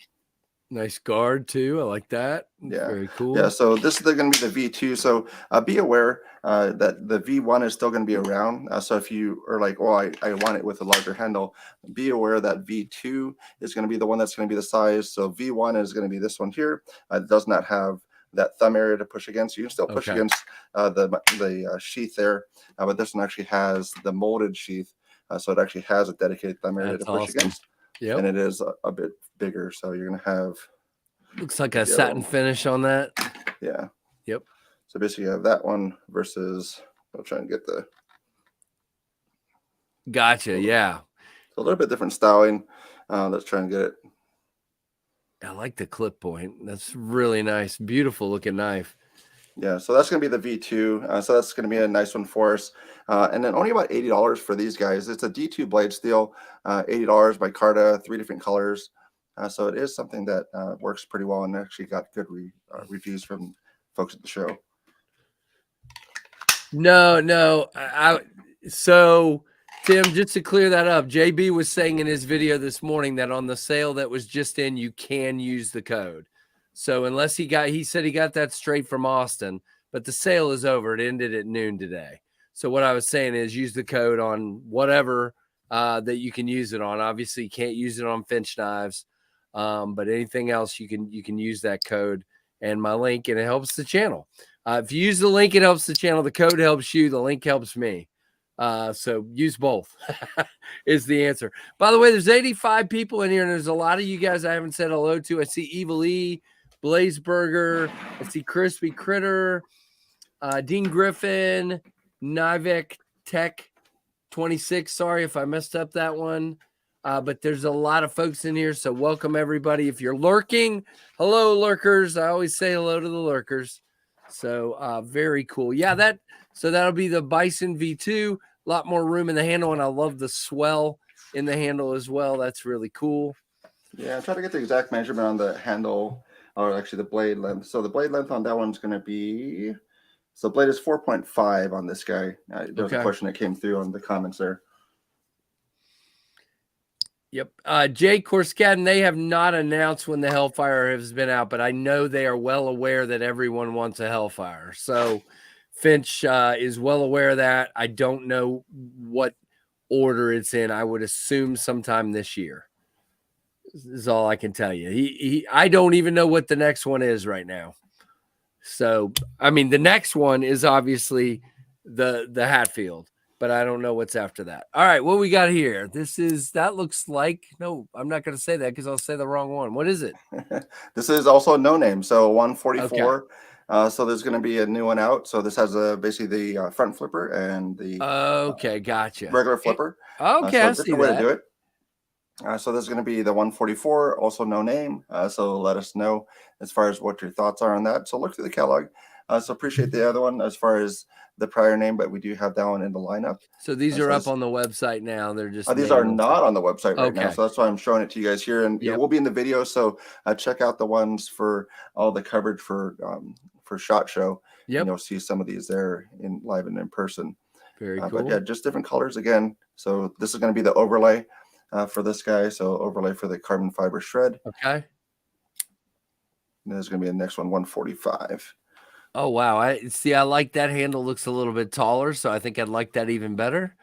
A: Nice guard too. I like that.
B: Yeah.
A: Very cool.
B: Yeah. So this is going to be the V2. So be aware that the V1 is still going to be around. So if you are like, oh, I want it with a larger handle, be aware that V2 is going to be the one that's going to be the size. So V1 is going to be this one here. It does not have that thumb area to push against. You can still push against the sheath there, but this one actually has the molded sheath. So it actually has a dedicated thumb area to push
A: awesome.
B: against.
A: Yep.
B: And it is a bit bigger. So you're going to have.
A: Looks like a satin finish on that.
B: Yeah.
A: Yep.
B: So basically you have that one versus, I'll try and get the.
A: Gotcha. Yeah.
B: So a little bit different styling. Let's try and get it.
A: I like the clip point. That's really nice. Beautiful looking knife.
B: Yeah, so that's going to be the V2. So that's going to be a nice one for us. And then only about $80 for these guys. It's a D2 blade steel, $80 by Carta, 3 different colors. So it is something that works pretty well and actually got good reviews from folks at the show.
A: No. So Tim, just to clear that up, JB was saying in his video this morning that on the sale that was just in, you can use the code. So unless he said he got that straight from Austin, but the sale is over. It ended at noon today. So what I was saying is use the code on whatever that you can use it on. Obviously, you can't use it on Finch knives, but anything else you can use that code and my link, and it helps the channel. If you use the link, it helps the channel. The code helps you. The link helps me. So use both is the answer. By the way, there's 85 people in here, and there's a lot of you guys I haven't said hello to. I see Evil E, Blazeburger, I see Crispy Critter, Dean Griffin, Nivek Tech 26. Sorry if I messed up that one. But there's a lot of folks in here, so welcome everybody. If you're lurking, hello lurkers. I always say hello to the lurkers. So very cool. Yeah, so that'll be the Bison V2. A lot more room in the handle, and I love the swell in the handle as well. That's really cool.
B: Yeah, I'm trying to get the exact measurement on the handle, or actually the blade length. So the blade length on that one's going to be, so blade is 4.5 on this guy. There was a question that came through on the comments there.
A: Yep. Jay Corscaden, they have not announced when the Hellfire has been out, but I know they are well aware that everyone wants a Hellfire. So Finch is well aware of that. I don't know what order it's in. I would assume sometime this year. This is all I can tell you. I don't even know what the next one is right now. So, I mean, the next one is obviously the Hatfield, but I don't know what's after that. All right, what we got here? That looks like, no, I'm not going to say that because I'll say the wrong one. What is it?
B: This is also a no name. So 144. Okay. So there's going to be a new one out. So this has basically the front flipper and the
A: gotcha.
B: regular flipper.
A: Okay,
B: so different way to do it. So there's going to be the 144, also no name. So let us know as far as what your thoughts are on that. So look through the catalog. So appreciate the other one as far as the prior name, but we do have that one in the lineup.
A: So these are up on the website now. They're just
B: these are not on the website right now. So that's why I'm showing it to you guys here, and it will be in the video. So check out the ones for all the coverage for SHOT Show.
A: Yep.
B: And you'll see some of these there in live and in person.
A: Very cool.
B: But yeah, just different colors again. So this is going to be the overlay for this guy. So overlay for the carbon fiber shred.
A: Okay.
B: And there's going to be the next one, 145.
A: Oh, wow. I like that handle looks a little bit taller, so I think I'd like that even better.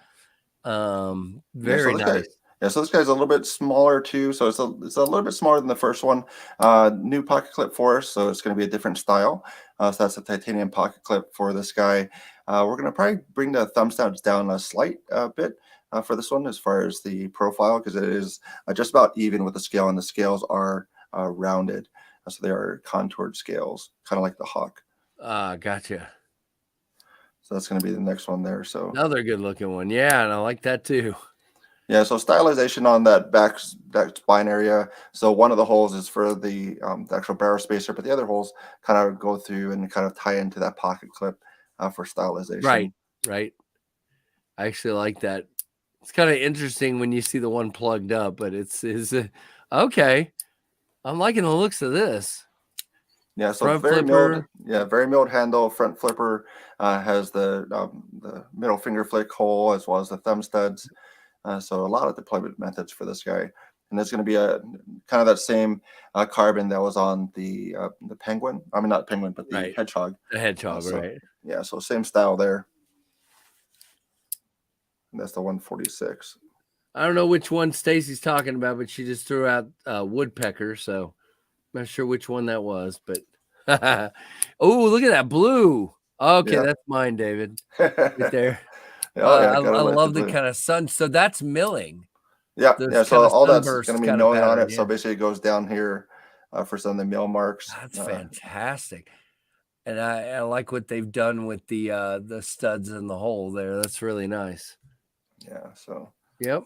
A: Very nice.
B: So this guy's a little bit smaller too. So it's a little bit smaller than the first one. New pocket clip for us, so it's going to be a different style. So that's a titanium pocket clip for this guy. We're going to probably bring the thumb stabs down a slight bit for this one as far as the profile, because it is just about even with the scale, and the scales are rounded. So they are contoured scales, kind of like the Hawk.
A: Gotcha.
B: So that's going to be the next one there. So
A: another good looking one. Yeah, and I like that too.
B: Yeah, so stylization on that back spine area. So one of the holes is for the actual barrel spacer, but the other holes kind of go through and kind of tie into that pocket clip for stylization.
A: Right. I actually like that. It's kind of interesting when you see the one plugged up, but it's okay. I'm liking the looks of this.
B: Yeah, so front very milled. Yeah, very milled handle. Front flipper has the middle finger flick hole as well as the thumb studs. So a lot of deployment methods for this guy, and there's going to be a kind of that same carbon that was on the penguin. I mean, not penguin, but the hedgehog.
A: The hedgehog, right?
B: Yeah, so same style there. And that's the 146.
A: I don't know which one Stacy's talking about, but she just threw out woodpecker, so I'm not sure which one that was. But oh, look at that blue. Okay, that's mine, David. Right there.
B: Oh yeah,
A: I
B: gotta let the
A: love the
B: blue.
A: kind of sun. So that's milling.
B: Yeah,
A: There's
B: yeah. So
A: kind of
B: all that's
A: sunburst
B: going to be
A: kind of
B: milling on
A: pattern.
B: it. So
A: Yeah,
B: basically, it goes down here for some of the mill marks.
A: that's fantastic. And I like what they've done with the studs in the hole there. That's really nice.
B: Yeah. So.
A: Yep.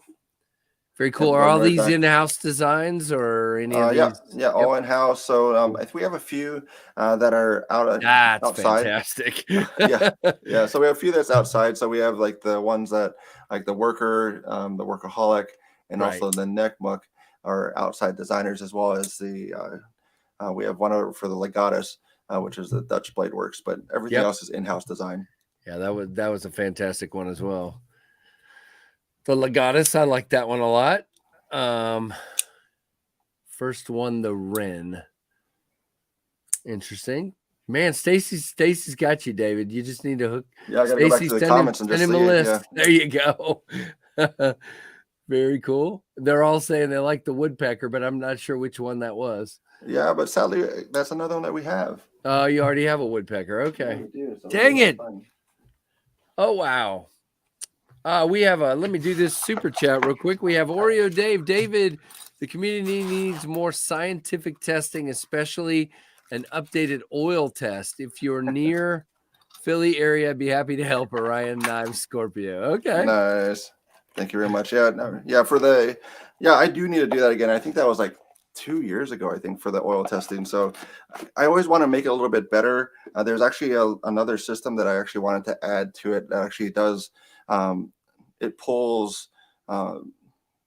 A: Very cool.
B: Yep,
A: Are
B: going
A: all
B: right
A: these
B: back.
A: in-house designs or any of
B: Yeah,
A: these?
B: yeah, all in house. So I think we have a few that are
A: That's
B: outside.
A: fantastic.
B: Yeah, yeah. So we have a few that's outside. So we have like the ones that like the worker, the workaholic, and
A: Right.
B: also the neck muck are outside designers, as well as the we have one over for the legatus, which is the Dutch blade works, but everything
A: Yep.
B: else is in-house design.
A: Yeah, that was a fantastic one as well. The legatus, I like that one a lot. First one, the Wren. Interesting. Man, Stacy's got you, David. You just need to hook.
B: Yeah, I got to go back to the comments and
A: Send
B: just
A: him a
B: see.
A: list.
B: Yeah,
A: There you go. Very cool. They're all saying they like the woodpecker, but I'm not sure which one that was.
B: yeah, but sadly, that's another one that we have.
A: Oh, you already have a woodpecker. Okay.
B: Yeah, we do, so
A: Dang it. Oh, wow. We have let me do this super chat real quick. We have Oreo Dave. David, the community needs more scientific testing, especially an updated oil test. If you're near Philly area, I'd be happy to help. Orion Knives Scorpio. Okay.
B: Nice. Thank you very much. Yeah, no, yeah, I do need to do that again. I think that was like 2 years ago, I think, for the oil testing. So I always want to make it a little bit better. There's actually another system that I actually wanted to add to it that actually does, it pulls,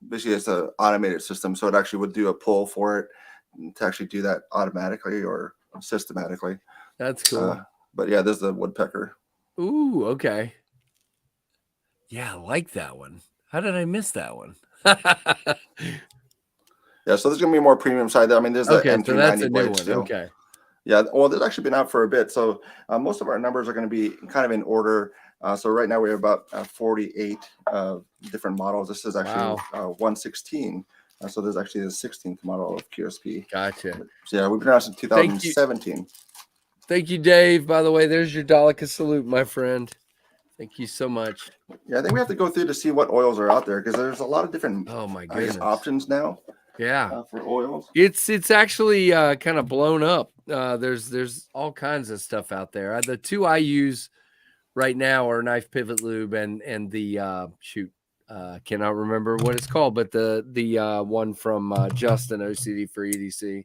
B: basically it's an automated system. So it actually would do a pull for it to actually do that automatically or systematically.
A: That's cool.
B: But yeah, this is the woodpecker.
A: Ooh, okay. Yeah, I like that one. How did I miss that one?
B: Yeah, so there's going to be more premium side there. I mean, there's the M390
A: so that's a new
B: blade
A: one.
B: still.
A: Okay.
B: Yeah, well, it's actually been out for a bit. So most of our numbers are going to be kind of in order. So right now we have about 48 different models. This is actually 116. So there's actually the 16th model of QSP.
A: Gotcha.
B: So yeah, we've been out since 2017.
A: Thank you, Dave. By the way, there's your Daleka salute, my friend. Thank you so much.
B: Yeah, I think we have to go through to see what oils are out there because there's a lot of different options now.
A: Yeah,
B: for oils.
A: It's actually kind of blown up. There's all kinds of stuff out there. The two I use right now are Knife Pivot Lube and the cannot remember what it's called, but the one from Justin OCD for EDC.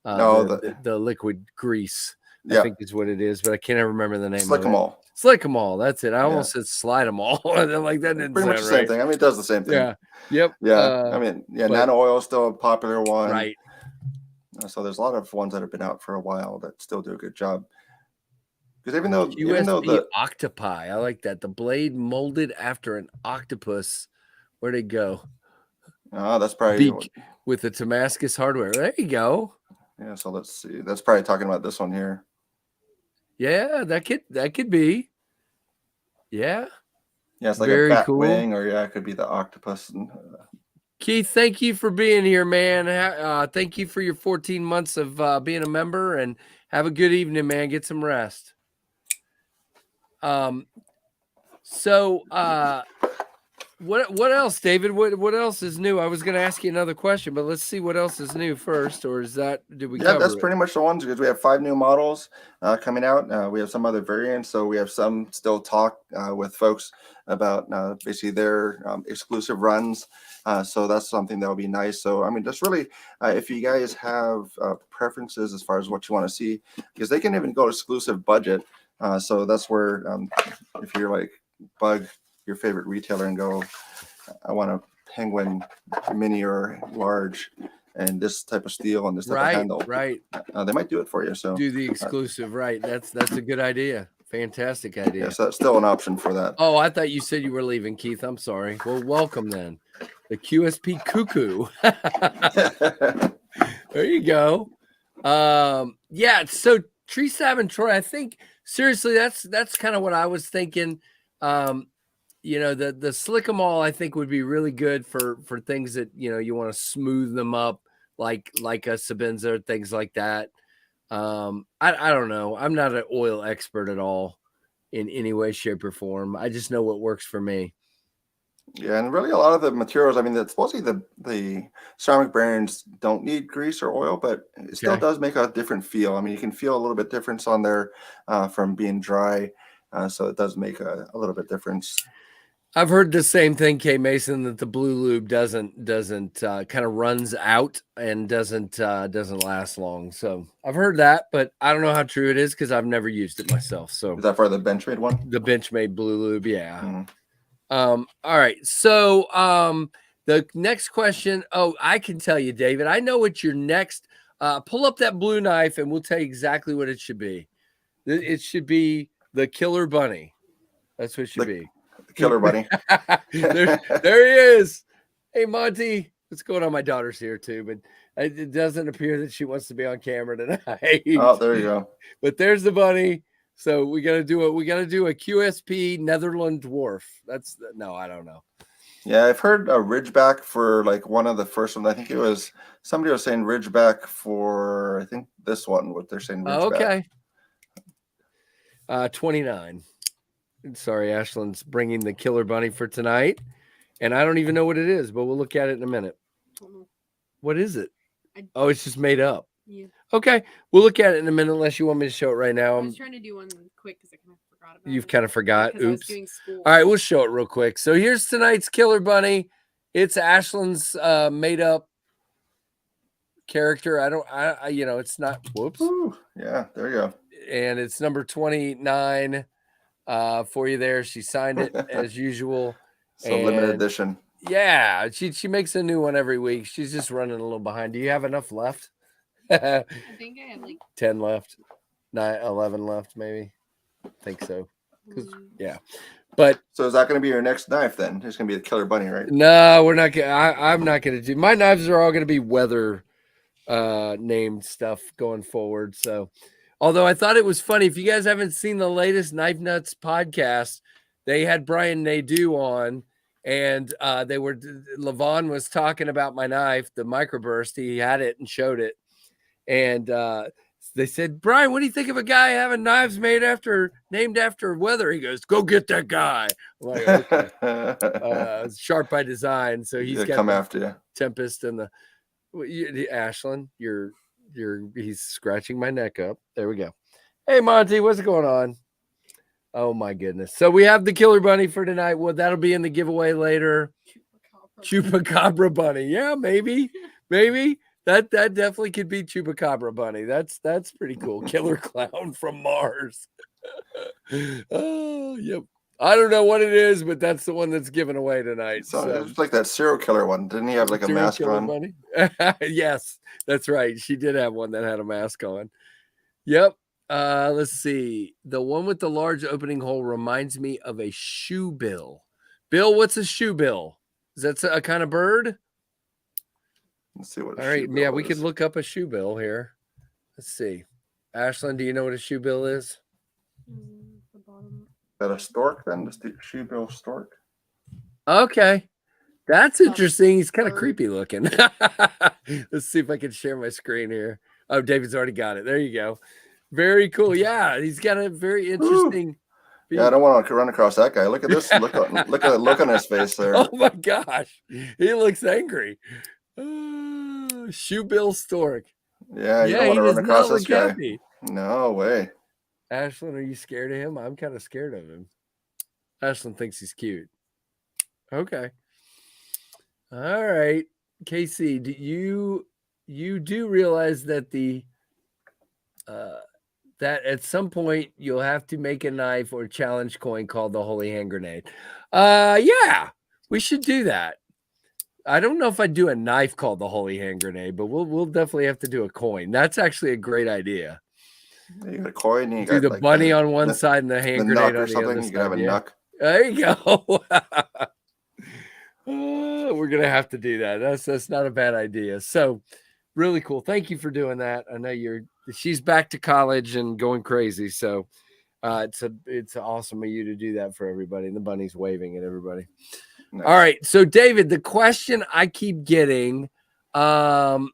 A: The liquid grease. I think is what it is, but I can't remember the name.
B: Slick 'em all.
A: Slick 'em all. That's it. I almost said slide 'em all. Like that didn't
B: pretty much the same thing. I mean, it does the same thing.
A: Yeah. Yep.
B: Yeah. I mean, nano oil is still a popular one.
A: Right.
B: So there's a lot of ones that have been out for a while that still do a good job. Because even though
A: the octopi, I like that. The blade molded after an octopus. Where'd it go?
B: Oh, that's probably
A: with the Damascus hardware. There you go.
B: Yeah. So let's see. That's probably talking about this one here.
A: Yeah, that could be. Yeah.
B: Yeah, it's like a bat wing, or it could be the octopus. And,
A: Keith, thank you for being here, man. Thank you for your 14 months of being a member, and have a good evening, man. Get some rest. What else, David? What else is new? I was going to ask you another question, but let's see what else is new first, or is that did we?
B: Yeah, that's pretty much the ones because we have 5 new models coming out. We have some other variants, so we have some still talk with folks about basically their exclusive runs. So that's something that will be nice. So I mean, just really, if you guys have preferences as far as what you want to see, because they can even go exclusive budget. So that's where if you're like bug your favorite retailer and go, I want a Penguin mini or large and this type of steel and this type of handle.
A: Right.
B: They might do it for you. So
A: do the exclusive. Right. That's a good idea. Fantastic idea.
B: Yeah, so that's still an option for that.
A: Oh, I thought you said you were leaving, Keith. I'm sorry. Well, welcome then. The QSP Cuckoo. There you go. Yeah. So Tree Savin Troy, I think seriously, that's kind of what I was thinking. The Slick 'em all I think would be really good for things that you want to smooth them up like a Sabenza, things like that. I don't know. I'm not an oil expert at all. in any way, shape, or form. I just know what works for me.
B: Yeah, and really a lot of the materials, I mean, supposedly the ceramic bearings don't need grease or oil, but it still does make a different feel. I mean, you can feel a little bit difference on there from being dry. So it does make a little bit difference.
A: I've heard the same thing, K Mason, that the blue lube doesn't kind of runs out and doesn't last long. So I've heard that, but I don't know how true it is because I've never used it myself. So
B: is that for the Benchmade one?
A: The Benchmade blue lube, yeah. All right. So the next question. Oh, I can tell you, David. I know what your next. Pull up that blue knife, and we'll tell you exactly what it should be. It should be the Killer Bunny. That's what it should be.
B: Killer Bunny.
A: there he is. Hey, Monty. What's going on? My daughter's here too, but it doesn't appear that she wants to be on camera tonight.
B: Oh, there you go.
A: But there's the bunny. So we got to do a QSP Netherland dwarf. No, I don't know.
B: Yeah, I've heard a Ridgeback for like one of the first ones. I think it was somebody was saying Ridgeback for, I think this one, what they're saying Ridgeback.
A: Okay. 29. Sorry, Ashland's bringing the Killer Bunny for tonight. And I don't even know what it is, but we'll look at it in a minute. What is it? Oh, it's just made up. Yeah. Okay. We'll look at it in a minute unless you want me to show it right now.
C: I was trying to do one quick because I kind of forgot about it.
A: You've kind of forgot. Oops.
C: I was doing school.
A: All right, we'll show it real quick. So here's tonight's Killer Bunny. It's Ashland's made up character. It's not. Whoops.
B: Ooh, yeah, there you go.
A: And it's number 29 for you there. She signed it as usual.
B: So limited edition.
A: Yeah, she makes a new one every week. She's just running a little behind. Do you have enough left?
C: I think I have like
A: 10 left, 11 left, maybe. I think so. Yeah. But
B: so is that going to be your next knife then? It's going to be the Killer Bunny, right?
A: No, we're not. I'm not going to do. My knives are all going to be weather named stuff going forward. So, although I thought it was funny, if you guys haven't seen the latest Knife Nuts podcast, they had Brian Nadeau on, and Levon was talking about my knife, the Microburst. He had it and showed it, and they said, Brian, what do you think of a guy having knives named after weather? He goes, go get that guy. I'm like, okay. Sharp by design. So he's got
B: come after you.
A: Tempest and Ashland, he's scratching my neck up. There we go. Hey, Monty, what's going on? Oh my goodness. So we have the Killer Bunny for tonight. Well, that'll be in the giveaway later. Chupacabra Bunny. Yeah, maybe. That definitely could be Chupacabra Bunny. That's pretty cool. Killer Clown from Mars. Oh, yep. I don't know what it is, but that's the one that's given away tonight.
B: So it's like that serial killer one. Didn't he have like a mask on?
A: Bunny? Yes, that's right. She did have one that had a mask on. Yep. Let's see. The one with the large opening hole reminds me of a shoe bill. Bill, what's a shoe bill? Is that a kind of bird?
B: Let's see what.
A: All right, yeah, we could look up a shoe bill here. Let's see. Ashland, do you know what a shoe bill is?
C: The bottom.
B: Is that a stork then? The shoe bill stork?
A: Okay. That's interesting. He's kind of creepy looking. Let's see if I can share my screen here. Oh, David's already got it. There you go. Very cool. Yeah, he's got a very interesting.
B: Yeah, I don't want to run across that guy. Look at this. Look at the look on his face there.
A: Oh my gosh, he looks angry. Shoe bill stork.
B: Yeah, you don't want to run across this guy. Happy. No way.
A: Ashland, are you scared of him? I'm kind of scared of him. Ashland thinks he's cute. Okay. All right, Casey, do you do realize that that at some point you'll have to make a knife or challenge coin called the Holy Hand Grenade? Yeah, we should do that. I don't know if I'd do a knife called the Holy Hand Grenade, but we'll definitely have to do a coin. That's actually a great idea.
B: You got a coin. You
A: do
B: got
A: the bunny on one side and the hand grenade on the other side.
B: You can have a knuck.
A: There you go. We're gonna have to do that. That's not a bad idea. So really cool. Thank you for doing that. I know she's back to college and going crazy. So it's awesome of you to do that for everybody. And the bunny's waving at everybody. Nice. All right. So David, the question I keep getting from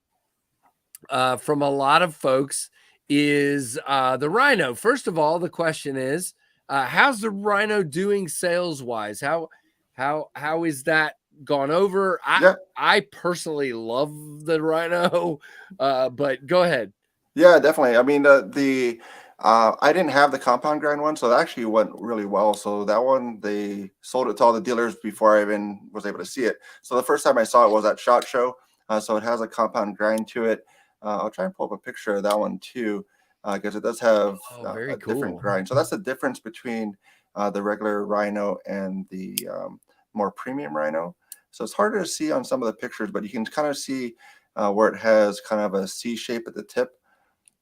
A: a lot of folks is the Rhino. First of all, the question is, How's the Rhino doing sales wise? How is that gone over? I personally love the Rhino, but go ahead.
B: Yeah, definitely. I mean, I didn't have the compound grind one, so that actually went really well. So that one, they sold it to all the dealers before I even was able to see it. So the first time I saw it was at SHOT Show. So it has a compound grind to it. I'll try and pull up a picture of that one too, because it does have a different grind. So that's the difference between the regular Rhino and the more premium Rhino. So it's harder to see on some of the pictures, but you can kind of see where it has kind of a C shape at the tip.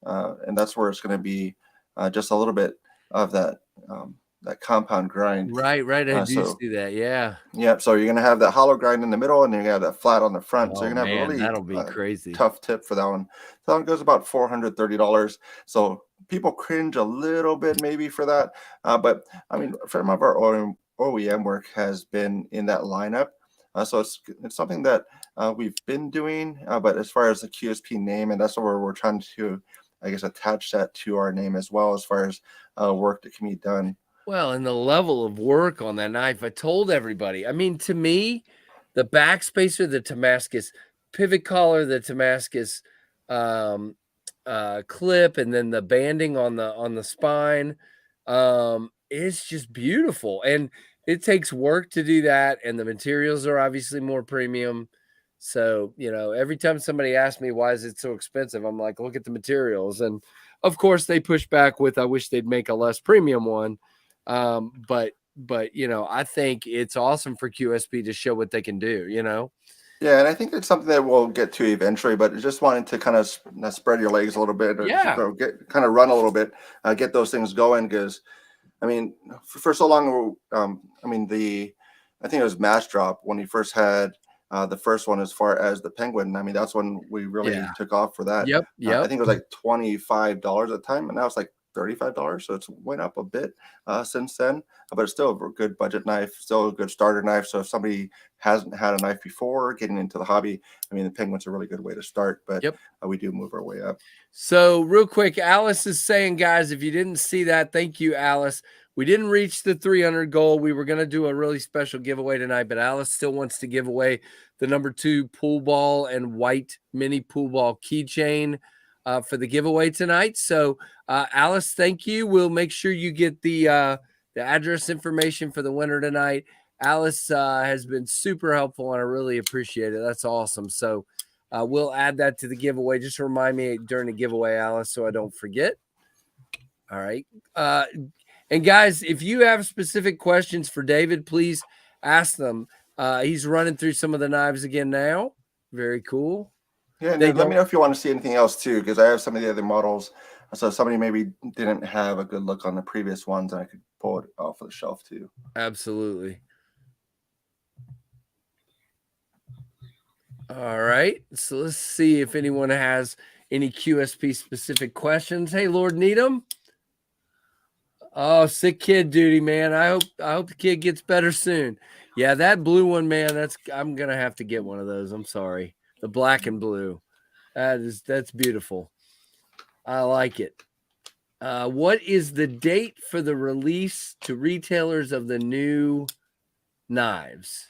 B: And that's where it's going to be just a little bit of that compound grind.
A: Right. I do see that. Yeah.
B: Yep. So you're going to have that hollow grind in the middle, and then you have that flat on the front. So you're going to have a really
A: that'll be crazy
B: tough tip for that one. So that one goes about $430. So people cringe a little bit maybe for that. But I mean, some of our OEM work has been in that lineup. So it's something that we've been doing. But as far as the QSP name, and that's where we're trying to, I guess, attach that to our name as well, as far as work that can be done.
A: Well, and the level of work on that knife, I told everybody. I mean, to me, the backspacer, the Damascus pivot collar, the Damascus clip, and then the banding on the spine, it's just beautiful. And it takes work to do that, and the materials are obviously more premium. So, every time somebody asks me why is it so expensive, I'm like, look at the materials. And of course they push back with, I wish they'd make a less premium one. But I think it's awesome for QSP to show what they can do,
B: Yeah, and I think it's something that we'll get to eventually, but just wanting to kind of spread your legs a little bit, or get kind of run a little bit, get those things going. Because I mean, for so long, I think it was Mass Drop when he first had the first one, as far as the Penguin. I mean, that's when we really took off for that.
A: Yep.
B: I think it was like $25 at the time, and now it's like $35. So it's went up a bit since then, but it's still a good budget knife, still a good starter knife. So if somebody hasn't had a knife before getting into the hobby, I mean, the Penguin's a really good way to start, but we do move our way up.
A: So real quick, Alice is saying, guys, if you didn't see that, thank you, Alice. We didn't reach the 300 goal. We were going to do a really special giveaway tonight, but Alice still wants to give away the number 2 pool ball and white mini pool ball keychain for the giveaway tonight. So Alice, thank you. We'll make sure you get the address information for the winner tonight. Alice has been super helpful, and I really appreciate it. That's awesome. So we'll add that to the giveaway. Just remind me during the giveaway, Alice, so I don't forget. All right. And guys, if you have specific questions for David, please ask them. He's running through some of the knives again now. Very cool.
B: Yeah, and let me know if you want to see anything else too, because I have some of the other models. So somebody maybe didn't have a good look on the previous ones, and I could pull it off of the shelf too.
A: Absolutely. All right. So let's see if anyone has any QSP specific questions. Hey, Lord Needham. Oh, sick kid duty, man. I hope the kid gets better soon. Yeah, that blue one, man, I'm gonna have to get one of those. I'm sorry. The black and blue. That's beautiful. I like it. What is the date for the release to retailers of the new knives?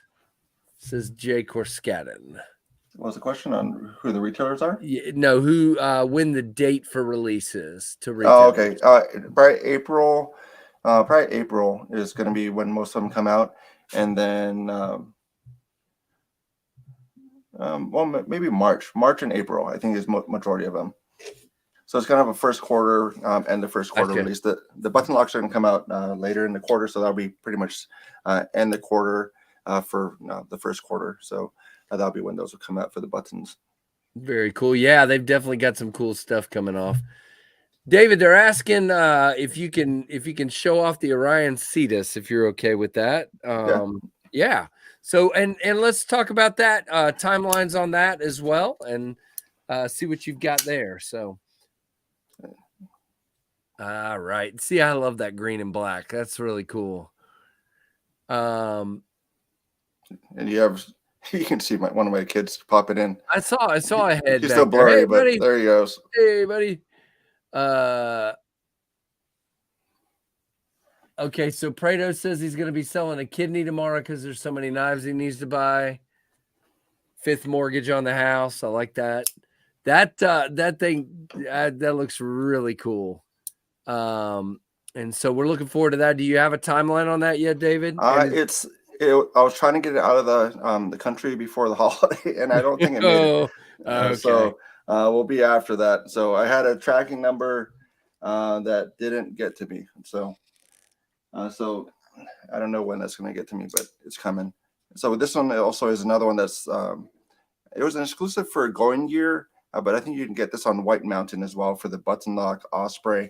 A: Says Jay Korskaden.
B: What was the question on who the retailers are?
A: Yeah, no, when the date for release is to retailers.
B: Oh, okay. Probably April. Probably April is going to be when most of them come out, and then maybe March and April, I think, is majority of them. So it's kind of a first quarter and the first quarter release. The button locks are going to come out later in the quarter, so that'll be pretty much end the quarter for the first quarter. So that'll be when those will come out for the buttons.
A: Very cool. Yeah, they've definitely got some cool stuff coming off. David, they're asking if you can show off the Orion Cetus, if you're okay with that. Yeah. So and let's talk about that, timelines on that as well, and see what you've got there. So all right. See, I love that green and black. That's really cool.
B: And you can see one of my kids pop it in.
A: I saw a head.
B: He's still blurry, but there he goes.
A: Hey, buddy. Okay, so Prado says he's going to be selling a kidney tomorrow because there's so many knives he needs to buy. 5th mortgage on the house. I like that. That thing that looks really cool. And so we're looking forward to that. Do you have a timeline on that yet, David?
B: I was trying to get it out of the country before the holiday, and I don't think it made it.
A: Okay.
B: So we'll be after that. So I had a tracking number that didn't get to me. So I don't know when that's going to get to me, but it's coming. So this one also is another one that's it was an exclusive for Going Gear, but I think you can get this on White Mountain as well for the button lock Osprey.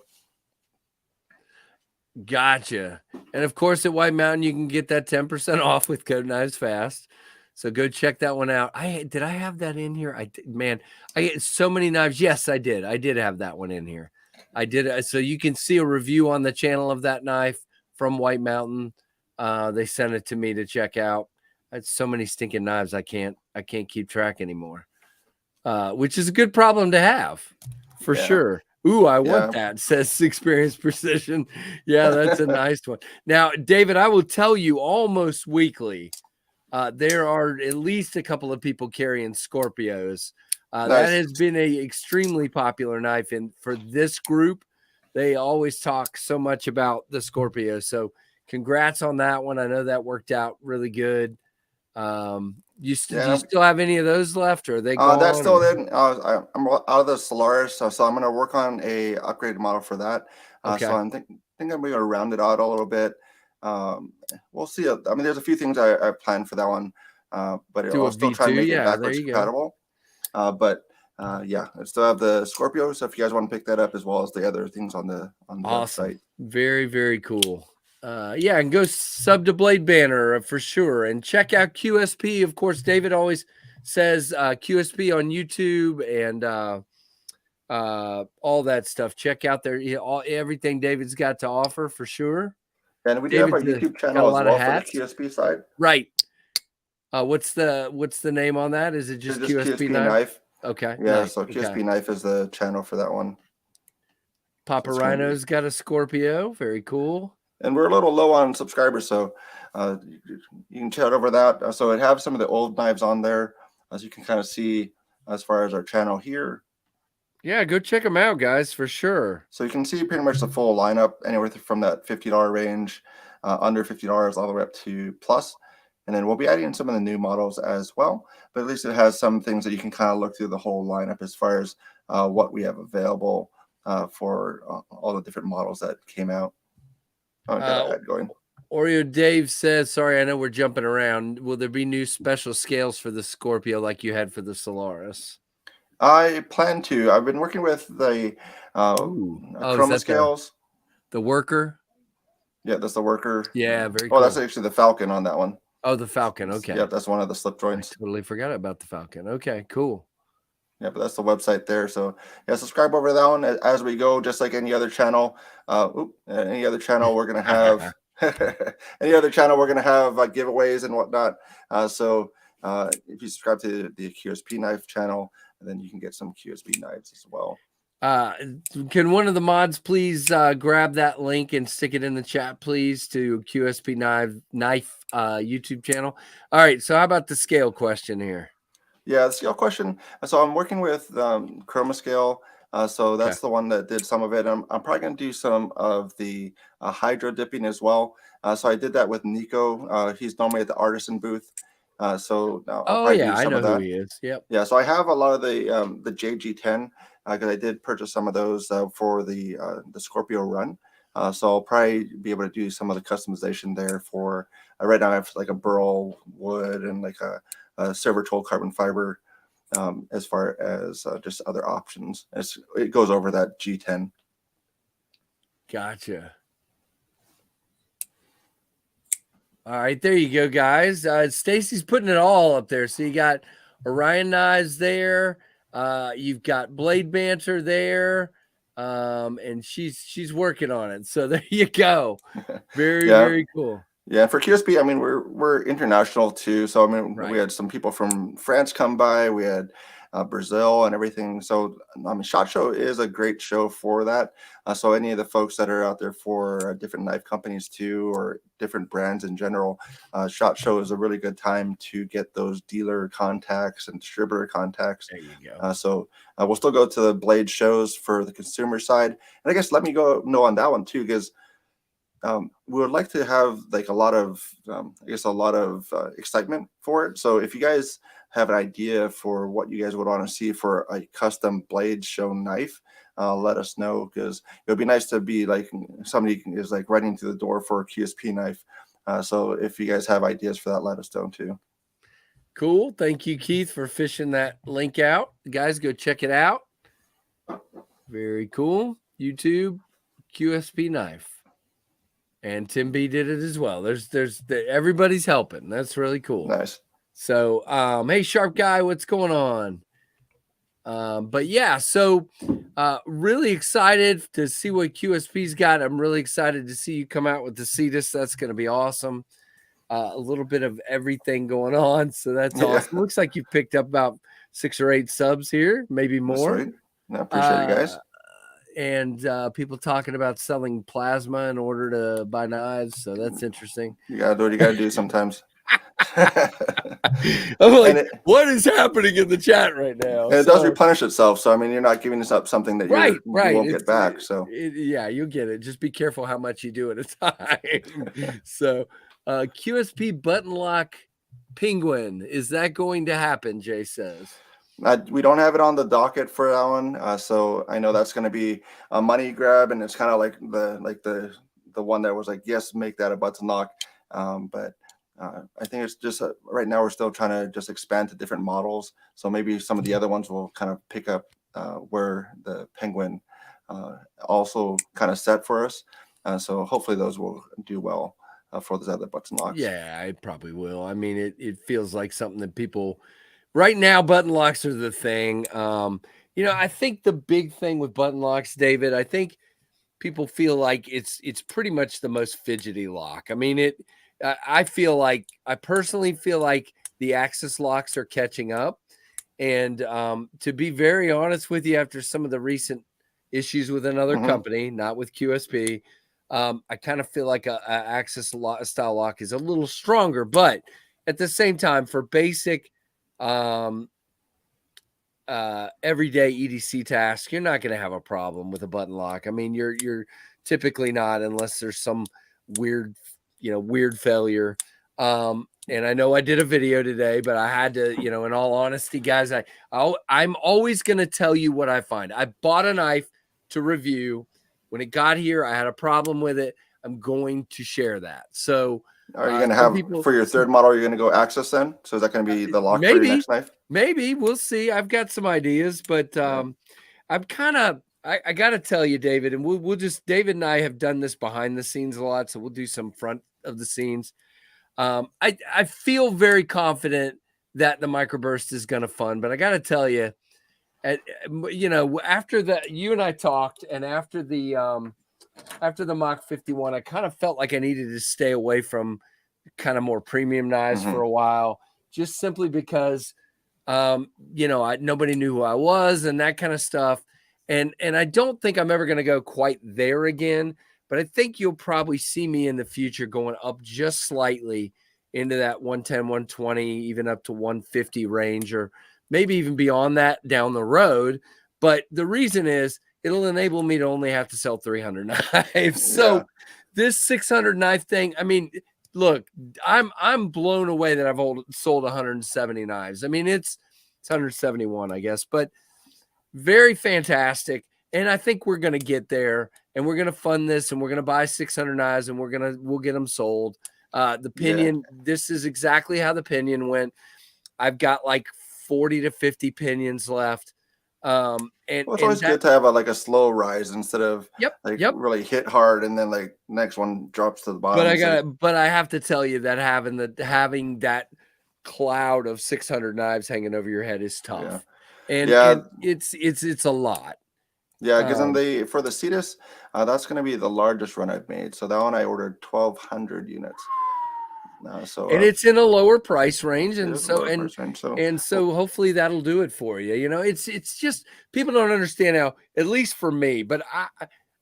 A: Gotcha. And of course, at White Mountain, you can get that 10% off with code Knives Fast. So go check that one out. Did I have that in here? I get so many knives. Yes, I did. I did have that one in here. I did. So you can see a review on the channel of that knife from White Mountain. They sent it to me to check out. That's so many stinking knives. I can't keep track anymore. Which is a good problem to have for sure. Ooh, I want that, says Experience Precision. Yeah, that's a nice one. Now, David, I will tell you almost weekly, there are at least a couple of people carrying Scorpios.
B: Nice.
A: That has been a extremely popular knife. And for this group, they always talk so much about the Scorpio. So congrats on that one. I know that worked out really good. Do you still have any of those left, or are they gone?
B: That's still in. I'm out of the Solaris, so I'm going to work on a upgraded model for that.
A: Okay.
B: So I think I'm going to round it out a little bit. We'll see. I mean, there's a few things I planned for that one, but I'll still try and make it backwards compatible. I still have the Scorpio, so if you guys want to pick that up as well as the other things on the website.
A: Very, very cool. And go sub to Blade Banner for sure, and check out QSP. Of course, David always says QSP on YouTube and all that stuff. Check out everything David's got to offer for sure.
B: And we do have our YouTube channel as well for the QSP side.
A: Right. What's the name on that? Is it just QSP Knife? Okay.
B: Yeah. Nice. So QSP Knife is the channel for that one.
A: Papa Rhino's got a Scorpio. Very cool.
B: And we're a little low on subscribers, so you can chat over that. So it have some of the old knives on there, as you can kind of see as far as our channel here.
A: Yeah, go check them out, guys, for sure.
B: So you can see pretty much the full lineup, anywhere from that $50 range, under $50 all the way up to plus. And then we'll be adding some of the new models as well. But at least it has some things that you can kind of look through the whole lineup as far as what we have available for all the different models that came out. Going.
A: Oreo Dave says, sorry, I know we're jumping around. Will there be new special scales for the Scorpio like you had for the Solaris?
B: I plan to. I've been working with the chroma scales.
A: The worker?
B: Yeah, that's the worker.
A: Yeah, very cool.
B: Oh, that's actually the Falcon on that one.
A: Oh, the Falcon. Okay.
B: Yeah, that's one of the slip joints.
A: I totally forgot about the Falcon. Okay, cool.
B: Yeah, but that's the website there. So yeah, subscribe over that one as we go, just like any other channel. Any other channel we're gonna have any other channel we're gonna have giveaways and whatnot. So if you subscribe to the QSP Knife channel, then you can get some QSP knives as well.
A: Can one of the mods please grab that link and stick it in the chat, please, to QSP Knife YouTube channel? All right. So how about the scale question here?
B: Yeah, the scale question. So I'm working with Chroma Scale. So that's the one that did some of it. I'm probably going to do some of the hydro dipping as well. So I did that with Nico. He's normally at the Artisan booth. So now
A: I know who he is. Yep.
B: Yeah, so I have a lot of the JG10 because I did purchase some of those for the Scorpio run. So I'll probably be able to do some of the customization there for right now I have like a burl wood and like a silver toll carbon fiber as far as just other options. It goes over that G10.
A: Gotcha. All right, there you go, guys. Stacy's putting it all up there. So you got Orion Knives there. You've got Blade Banter there. And she's working on it. So there you go. Very, very cool.
B: Yeah, for QSP, I mean, we're international too. So I mean, we had some people from France come by. We had Brazil and everything. So SHOT Show is a great show for that. So any of the folks that are out there for different knife companies too, or different brands in general, SHOT Show is a really good time to get those dealer contacts and distributor contacts.
A: There you go.
B: So we'll still go to the blade shows for the consumer side. And I guess let me know on that one too, because we would like to have like a lot of excitement for it. So if you guys have an idea for what you guys would want to see for a custom blade show knife, let us know, because it would be nice to be like somebody is like running through the door for a QSP knife. So if you guys have ideas for that, let us know too.
A: Cool. Thank you, Keith, for fishing that link out. Guys, go check it out. Very cool. YouTube QSP knife. And Tim B did it as well. Everybody's helping. That's really cool.
B: Nice.
A: So, hey, Sharp Guy, what's going on? But yeah, so really excited to see what QSP's got. I'm really excited to see you come out with the Cetus. That's going to be awesome. A little bit of everything going on. So that's awesome. Looks like you've picked up about 6 or 8 subs here, maybe more.
B: Sweet. I appreciate it, guys.
A: And people talking about selling plasma in order to buy knives. So that's interesting.
B: You got to do what you got to do sometimes.
A: I'm like, what is happening in the chat right now?
B: And it does replenish itself. So, I mean, you're not giving us up something that you won't get back. So,
A: yeah, you'll get it. Just be careful how much you do at a time. So, QSP button lock penguin. Is that going to happen? Jay says.
B: We don't have it on the docket for that one, so I know that's going to be a money grab, and it's kind of like the one that was like, yes, make that a button lock. But I think it's just right now we're still trying to just expand to different models. So maybe some of the other ones will kind of pick up where the penguin also kind of set for us. So hopefully those will do well for those other button locks.
A: Yeah, I probably will. I mean, it feels like something that people. Right now, button locks are the thing. I think the big thing with button locks, David, I think people feel like it's pretty much the most fidgety lock. I mean, I personally feel like the Axis locks are catching up. And to be very honest with you, after some of the recent issues with another company, not with QSP, I kind of feel like a Axis style lock is a little stronger. But at the same time, for basic everyday EDC task, you're not going to have a problem with a button lock. I mean, you're typically not, unless there's some weird failure. And I know I did a video today, but I had to, in all honesty, guys, I'm always going to tell you what I find. I bought a knife to review. When it got here, I had a problem with it. I'm going to share that. So,
B: are you going to have for your third model? You're going to go Axis then? So is that going to be the lock for your next knife?
A: Maybe we'll see. I've got some ideas, but I'm kind of. I got to tell you, David, and we'll just David and I have done this behind the scenes a lot, so we'll do some front of the scenes. I feel very confident that the microburst is going to fun, but I got to tell you, after that, you and I talked, and after the Mach 51, I kind of felt like I needed to stay away from kind of more premium knives for a while, just simply because, nobody knew who I was and that kind of stuff. And I don't think I'm ever going to go quite there again, but I think you'll probably see me in the future going up just slightly into that 110, 120, even up to 150 range, or maybe even beyond that down the road. But the reason is, it'll enable me to only have to sell 300 knives. So this 600 knife thing, I mean, look, I'm blown away that I've sold 170 knives. I mean, it's 171, I guess, but very fantastic. And I think we're going to get there, and we're going to fund this, and we're going to buy 600 knives, and we'll get them sold. The pinion, this is exactly how the pinion went. I've got like 40 to 50 pinions left.
B: It's always good to have a slow rise instead of really hit hard and then like next one drops to the bottom.
A: But I have to tell you that having that cloud of 600 knives hanging over your head is tough. And it's a lot.
B: Yeah, because for the Cetus, that's going to be the largest run I've made. So that one I ordered 1,200 units.
A: And it's in a lower price range,
B: it is a lower price range,
A: so hopefully that'll do it for you. You know, it's just people don't understand how, at least for me, but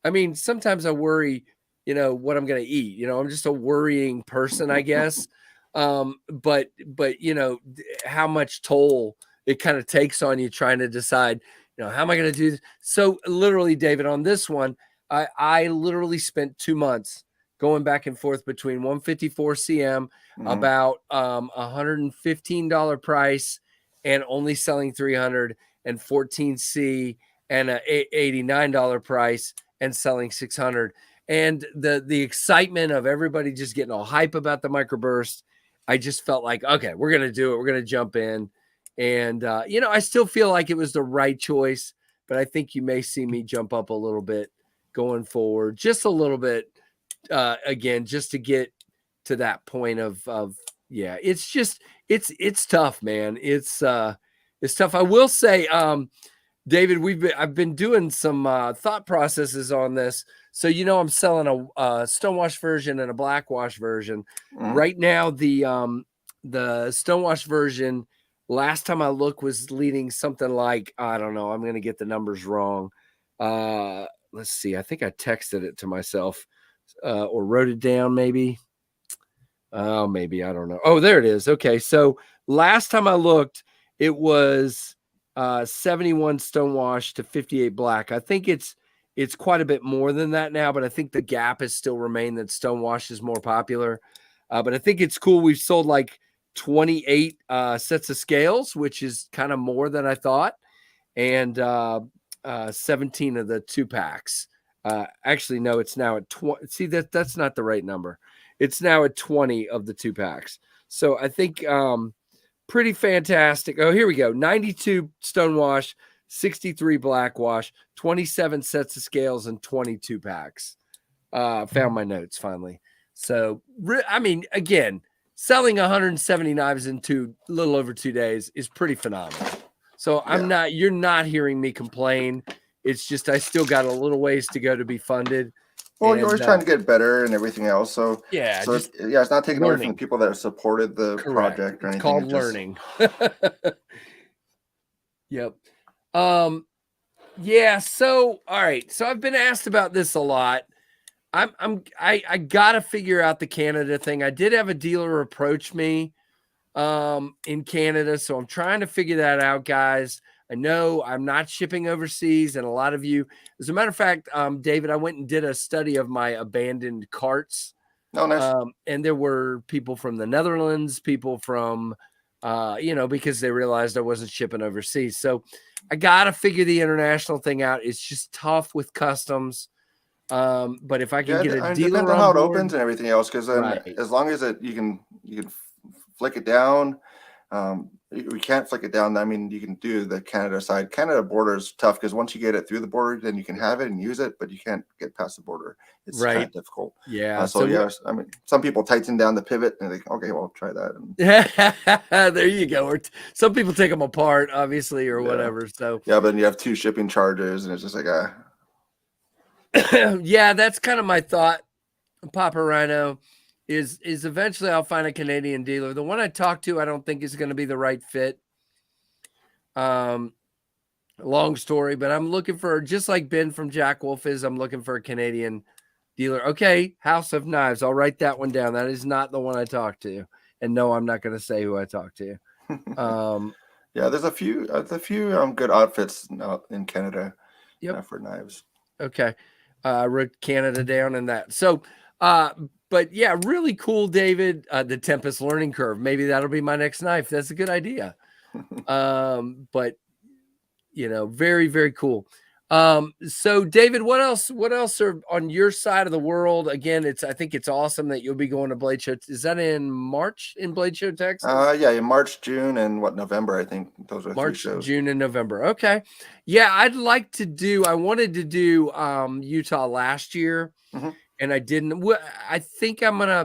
A: I mean, sometimes I worry, you know, what I'm going to eat. You know, I'm just a worrying person, I guess. But you know, how much toll it kind of takes on you trying to decide, you know, how am I going to do this? So literally, David, on this one, I literally spent 2 months going back and forth between 154 CM, about $115 price, and only selling 314 C, and a $89 price and selling 600. And the excitement of everybody just getting all hype about the microburst, I just felt like, okay, we're gonna do it. We're gonna jump in, and you know, I still feel like it was the right choice, but I think you may see me jump up a little bit going forward, just a little bit. Again, just to get to that point of yeah, it's just it's tough, man. It's tough. I will say, David, I've been doing some thought processes on this. So you know, I'm selling a stonewash version and a blackwash version. Right now, the stonewash version, last time I looked, was leading something like, I don't know, I'm going to get the numbers wrong. Let's see. I think I texted it to myself. Or wrote it down, maybe. Maybe, I don't know. Oh, there it is. Okay, so last time I looked, it was 71 stonewash to 58 black. I think it's quite a bit more than that now, but I think the gap has still remained that stonewash is more popular. But I think it's cool. We've sold like 28 sets of scales, which is kind of more than I thought, and 17 of the 2-packs. Actually, no, it's now at 20. See, that's not the right number. It's now at 20 of the 2-packs. So I think pretty fantastic. Oh, here we go. 92 stonewash, 63 blackwash, 27 sets of scales, and 22 packs. Found my notes finally. So, I mean, again, selling 170 knives in a little over 2 days is pretty phenomenal. So you're not hearing me complain. It's just I still got a little ways to go to be funded.
B: Well, you're always trying to get better and everything else. So it's not taking away from the people that have supported the project or anything.
A: It's called learning. Yep. Yeah. So all right. So I've been asked about this a lot. I gotta figure out the Canada thing. I did have a dealer approach me in Canada, so I'm trying to figure that out, guys. I know I'm not shipping overseas, and a lot of you, as a matter of fact, David, I went and did a study of my abandoned carts.
B: Oh, nice.
A: And there were people from the Netherlands, people from, you know, because they realized I wasn't shipping overseas. So I got to figure the international thing out. It's just tough with customs. But if I can get a dealer
B: depends on how it opens and everything else, because as long as you can flick it down. We can't flick it down. I mean, you can do the Canada side. Canada border is tough because once you get it through the border, then you can have it and use it, but you can't get past the border. It's kind of difficult.
A: Yeah.
B: I mean, some people tighten down the pivot and they think, okay, well, try that.
A: There you go. Or some people take them apart, obviously, or whatever. So
B: yeah, but then you have 2 shipping charges, and it's just like
A: yeah, that's kind of my thought, Papa Rhino. Is eventually I'll find a Canadian dealer. The one I talked to, I don't think is going to be the right fit. Long story, but I'm looking for, just like Ben from Jack Wolf is, I'm looking for a Canadian dealer. Okay, House of Knives. I'll write that one down. That is not the one I talked to. And no, I'm not going to say who I talked to.
B: Yeah, there's a few good outfits in Canada for knives.
A: Okay. I wrote Canada down in that. So, but yeah, really cool, David. The Tempest learning curve. Maybe that'll be my next knife. That's a good idea. But you know, very, very cool. So David, what else are on your side of the world? Again, I think it's awesome that you'll be going to Blade Show. Is that in March in Blade Show, Texas?
B: Yeah, in March, June, and November, I think. Those are
A: March,
B: 3 shows.
A: June, and November. Okay. Yeah, I wanted to do Utah last year. And I didn't. I think I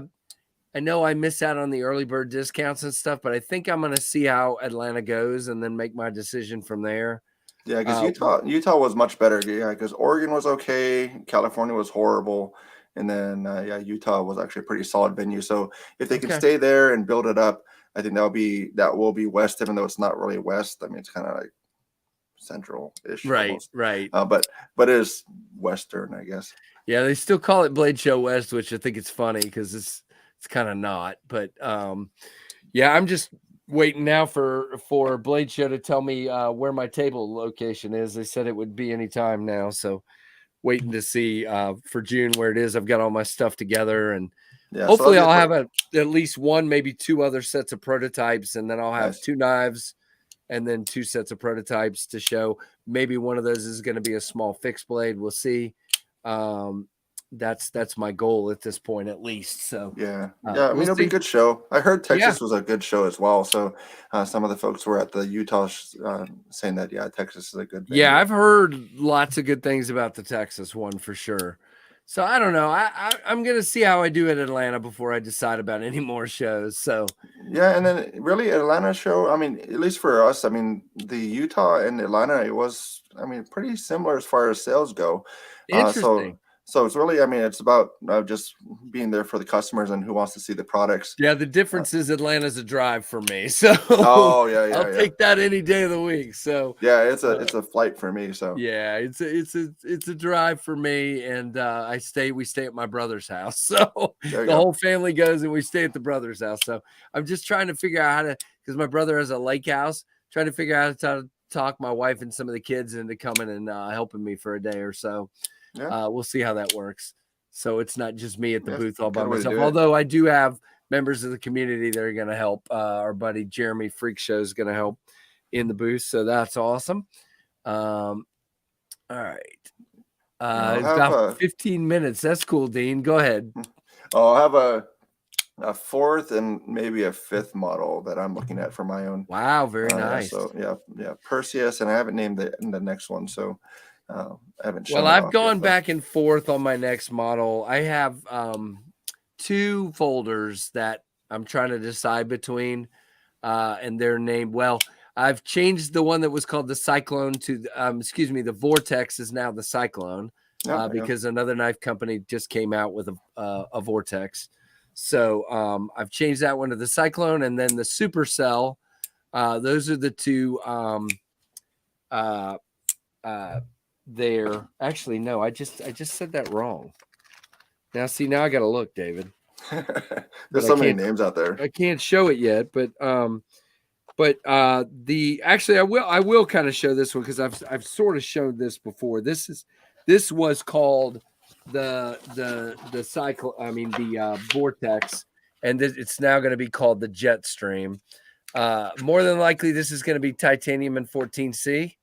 A: know I missed out on the early bird discounts and stuff, but I think I'm going to see how Atlanta goes and then make my decision from there.
B: Yeah, because Utah was much better. Yeah, because Oregon was okay, California was horrible, And then Utah was actually a pretty solid venue. So if they can stay there and build it up, I think that will be west, even though it's not really west. I mean, it's kind of like central-ish,
A: Right,
B: almost.
A: right.
B: But it is western, I guess.
A: Yeah, they still call it Blade Show West, which I think it's funny because it's kind of not. But yeah, I'm just waiting now for Blade Show to tell me where my table location is. They said it would be any time now, so waiting to see for June where it is. I've got all my stuff together, and hopefully I'll have at least one, maybe two other sets of prototypes, and then I'll have 2 knives and then 2 sets of prototypes to show. Maybe one of those is going to be a small fixed blade. We'll see. That's my goal at this point, at least. So
B: I mean, it'll be a good show. I heard Texas was a good show as well. So some of the folks were at the Utah saying that Texas is a good venue.
A: Yeah, I've heard lots of good things about the Texas one for sure. So I don't know. I'm gonna see how I do at Atlanta before I decide about any more shows. So
B: and then really Atlanta show. I mean, at least for us, I mean, the Utah and Atlanta, it was, I mean, pretty similar as far as sales go.
A: Interesting.
B: So it's really, I mean, it's about just being there for the customers and who wants to see the products.
A: Yeah, the difference is Atlanta's a drive for me. So I'll take that any day of the week. So
B: it's a flight for me. So
A: yeah, it's a drive for me, and we stay at my brother's house. So the whole family goes and we stay at the brother's house. So I'm just trying to figure out how to, because my brother has a lake house, trying to figure out how to talk my wife and some of the kids into coming and helping me for a day or so. We'll see how that works. So it's not just me at the booth all by myself. Although I do have members of the community that are going to help. Our buddy Jeremy Freak Show is going to help in the booth. So that's awesome. All right. It's about 15 minutes. That's cool, Dean. Go ahead.
B: I'll have a 4th and maybe a 5th model that I'm looking at for my own.
A: Wow, very nice.
B: So Perseus, and I haven't named the next one. So I haven't.
A: Well, I've gone back and forth on my next model. I have 2 folders that I'm trying to decide between, and they're named. Well, I've changed the one that was called the Cyclone to, the Vortex is now the Cyclone, because another knife company just came out with a Vortex. So I've changed that one to the Cyclone, and then the Supercell. Those are the 2. There, actually, no, I just said that wrong. Now I got to look, David.
B: There's so many names out there.
A: I can't show it yet, but I will kind of show this one because I've sort of shown this before. This was called the cycle. I mean the Vortex, and it's now going to be called the Jetstream. More than likely, this is going to be titanium and 14C.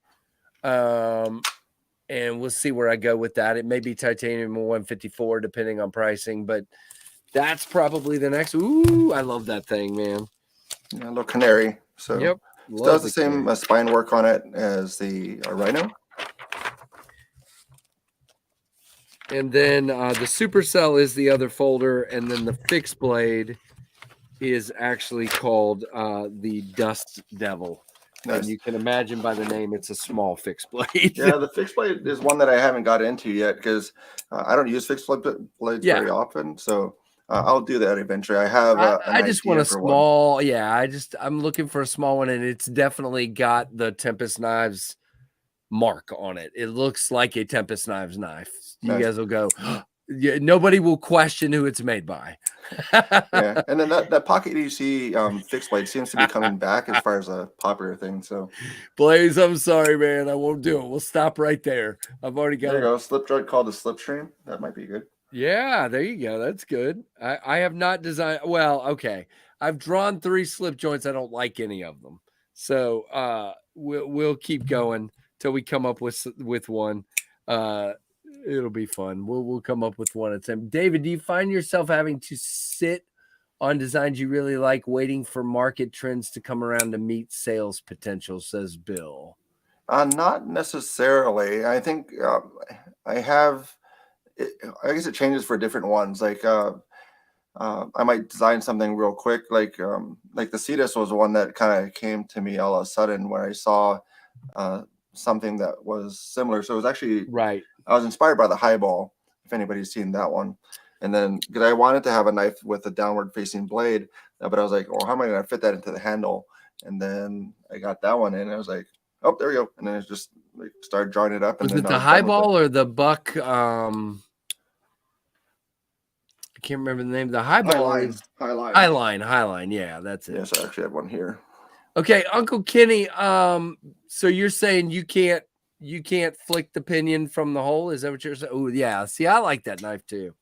A: And we'll see where I go with that. It may be titanium or 154, depending on pricing, but that's probably the next. Ooh, I love that thing, man.
B: A little canary. So
A: yep,
B: it does the same spine work on it as the Rhino.
A: And then the Supercell is the other folder, and then the fixed blade is actually called the Dust Devil. Nice. And you can imagine by the name, it's a small fixed blade.
B: Yeah, the fixed blade is one that I haven't got into yet because I don't use fixed blades very often. So I'll do that eventually. I have.
A: I just want a small. One. Yeah, I'm looking for a small one, and it's definitely got the Tempest Knives mark on it. It looks like a Tempest Knives knife. You guys will go. Yeah, nobody will question who it's made by.
B: Yeah, and then that pocket EDC fixed blade seems to be coming back as far as a popular thing. So,
A: Blaze, I'm sorry, man, I won't do it. We'll stop right there. I've already got.
B: There you go. Slip joint called the Slipstream. That might be good.
A: Yeah, there you go. That's good. I have not designed. Well, okay. I've drawn 3 slip joints. I don't like any of them. So we'll keep going till we come up with one. It'll be fun. We'll come up with one at a time. David, do you find yourself having to sit on designs you really like, waiting for market trends to come around to meet sales potential? Says Bill.
B: Not necessarily. I think I have. I guess it changes for different ones. Like I might design something real quick. Like the Cetus was one that kind of came to me all of a sudden when I saw something that was similar. So it was actually
A: right.
B: I was inspired by the Highball if anybody's seen that one. And then because I wanted to have a knife with a downward facing blade, but I was like, well, how am I going to fit that into the handle? And then I got that one in. And I was like, oh, there we go. And then it just like, started drawing it up. And
A: Was
B: then
A: it the highball or the buck? I can't remember the name. The highball is Highline. Yeah, that's it.
B: Yes, I actually have one here.
A: Okay, Uncle Kenny. So you're saying you can't flick the pinion from the hole? Is that what you're saying? Oh, yeah. See, I like that knife too.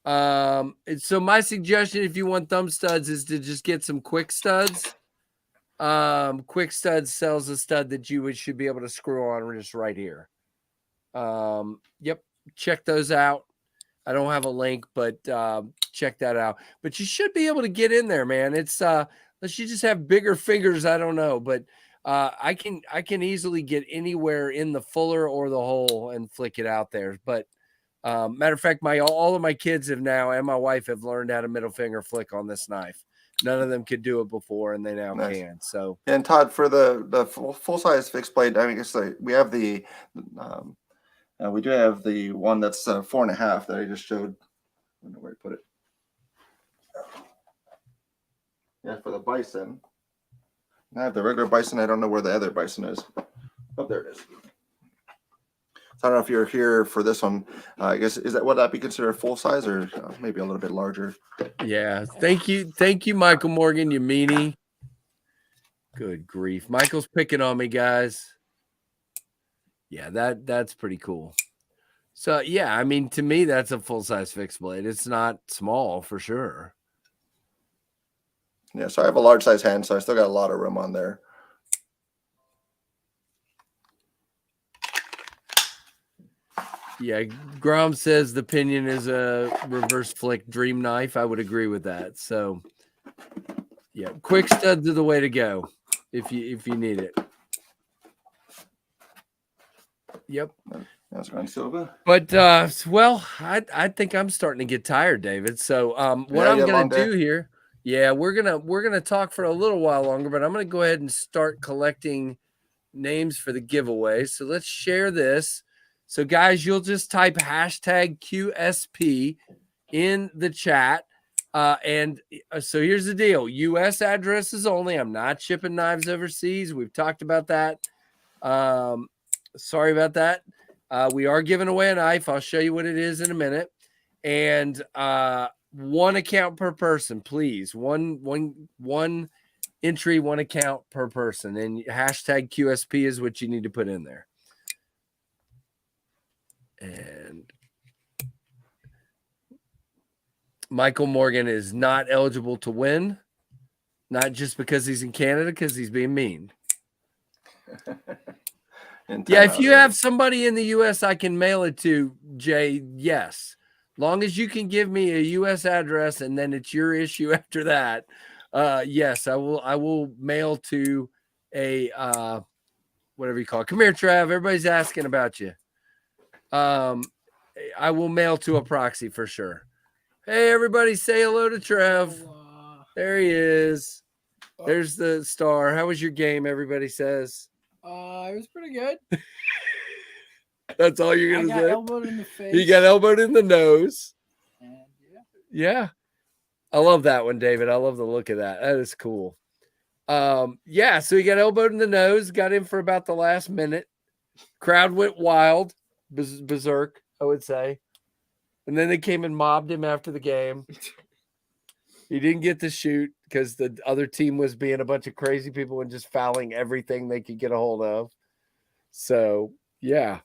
A: So my suggestion, if you want thumb studs, is to just get some quick studs. Quick Studs sells a stud that you should be able to screw on just right here. Yep, check those out. I don't have a link, but check that out. But you should be able to get in there, man. It's unless you just have bigger fingers, I don't know, but I can easily get anywhere in the fuller or the hole and flick it out there. But matter of fact, all of my kids have now, and my wife have learned how to middle finger flick on this knife. None of them could do it before, and they now can. So,
B: and Todd, for the full size fixed blade, I mean, it's like we have we do have the one that's 4.5 that I just showed. I don't know where I put it. Yeah, for the bison. I have the regular bison. I don't know where the other bison is. Oh, there it is. So I don't know if you're here for this one. I guess would that be considered full size or maybe a little bit larger?
A: Yeah. Thank you, Michael Morgan, you meanie. Good grief, Michael's picking on me, guys. Yeah, that's pretty cool. So yeah, I mean, to me, that's a full size fixed blade. It's not small for sure.
B: Yeah, so I have a large size hand, so I still got a lot of room on there.
A: Yeah, Grom says the pinion is a reverse flick dream knife. I would agree with that. So, yeah, quick studs are the way to go if you need it. Yep.
B: That's going Silva.
A: But well, I think I'm starting to get tired, David. So what I'm gonna do here, we're gonna talk for a little while longer, but I'm gonna go ahead and start collecting names for the giveaway. So let's share this. So, guys, you'll just type hashtag QSP in the chat. So here's the deal. U.S. addresses only. I'm not shipping knives overseas. We've talked about that. Sorry about that. We are giving away a knife. I'll show you what it is in a minute. And one account per person, please. One entry, one account per person. And hashtag QSP is what you need to put in there. And Michael Morgan is not eligible to win, not just because he's in Canada, because he's being mean. Yeah, if you have somebody in the U.S. I can mail it to, Jay, yes. Long as you can give me a U.S. address and then it's your issue after that, yes, I will mail to a whatever you call it. Come here, Trav. Everybody's asking about you. I will mail to a proxy for sure. Hey, everybody, say hello to Trev. There he is. There's the star. How was your game? Everybody says.
D: It was pretty good.
A: That's all you're gonna say.
D: I got elbowed in the face.
A: You got elbowed in the nose.
D: And
A: yeah. I love that one, David. I love the look of that. That is cool. Yeah. So he got elbowed in the nose. Got in for about the last minute. Crowd went wild. Berserk, I would say. And then they came and mobbed him after the game. He didn't get to shoot because the other team was being a bunch of crazy people and just fouling everything they could get a hold of. So, yeah.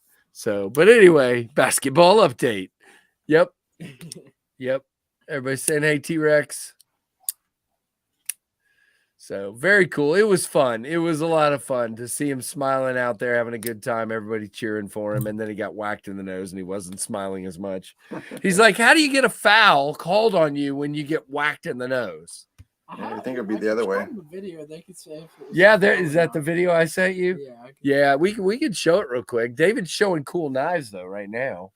A: But anyway, basketball update. Yep. Everybody's saying, hey, T-Rex. So very cool. It was fun. It was a lot of fun to see him smiling out there, having a good time, everybody cheering for him. And then he got whacked in the nose and he wasn't smiling as much. He's like, how do you get a foul called on you when you get whacked in the nose?
B: Yeah, I think it'd be the other way.
D: The video, they could say
A: is that the video I sent you? Yeah, we could show it real quick. David's showing cool knives though right now.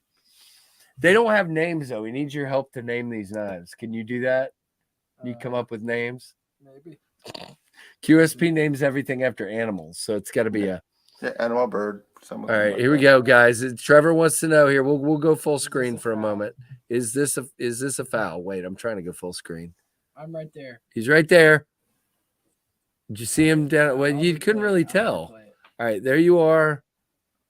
A: They don't have names though. He needs your help to name these knives. Can you do that? Can you come up with names?
D: Maybe.
A: QSP names everything after animals, so it's got to be
B: animal, bird, Some of
A: All
B: them
A: right,
B: like
A: here we
B: that.
A: go, guys. Trevor wants to know here. We'll go full screen for a moment. Is this a foul? Wait, I'm trying to go full screen.
D: I'm right there.
A: He's right there. Did you see him down? Well,
D: I'll
A: you couldn't
D: replay it.
A: really
D: I'll
A: tell.
D: replay it.
A: All right, there you are.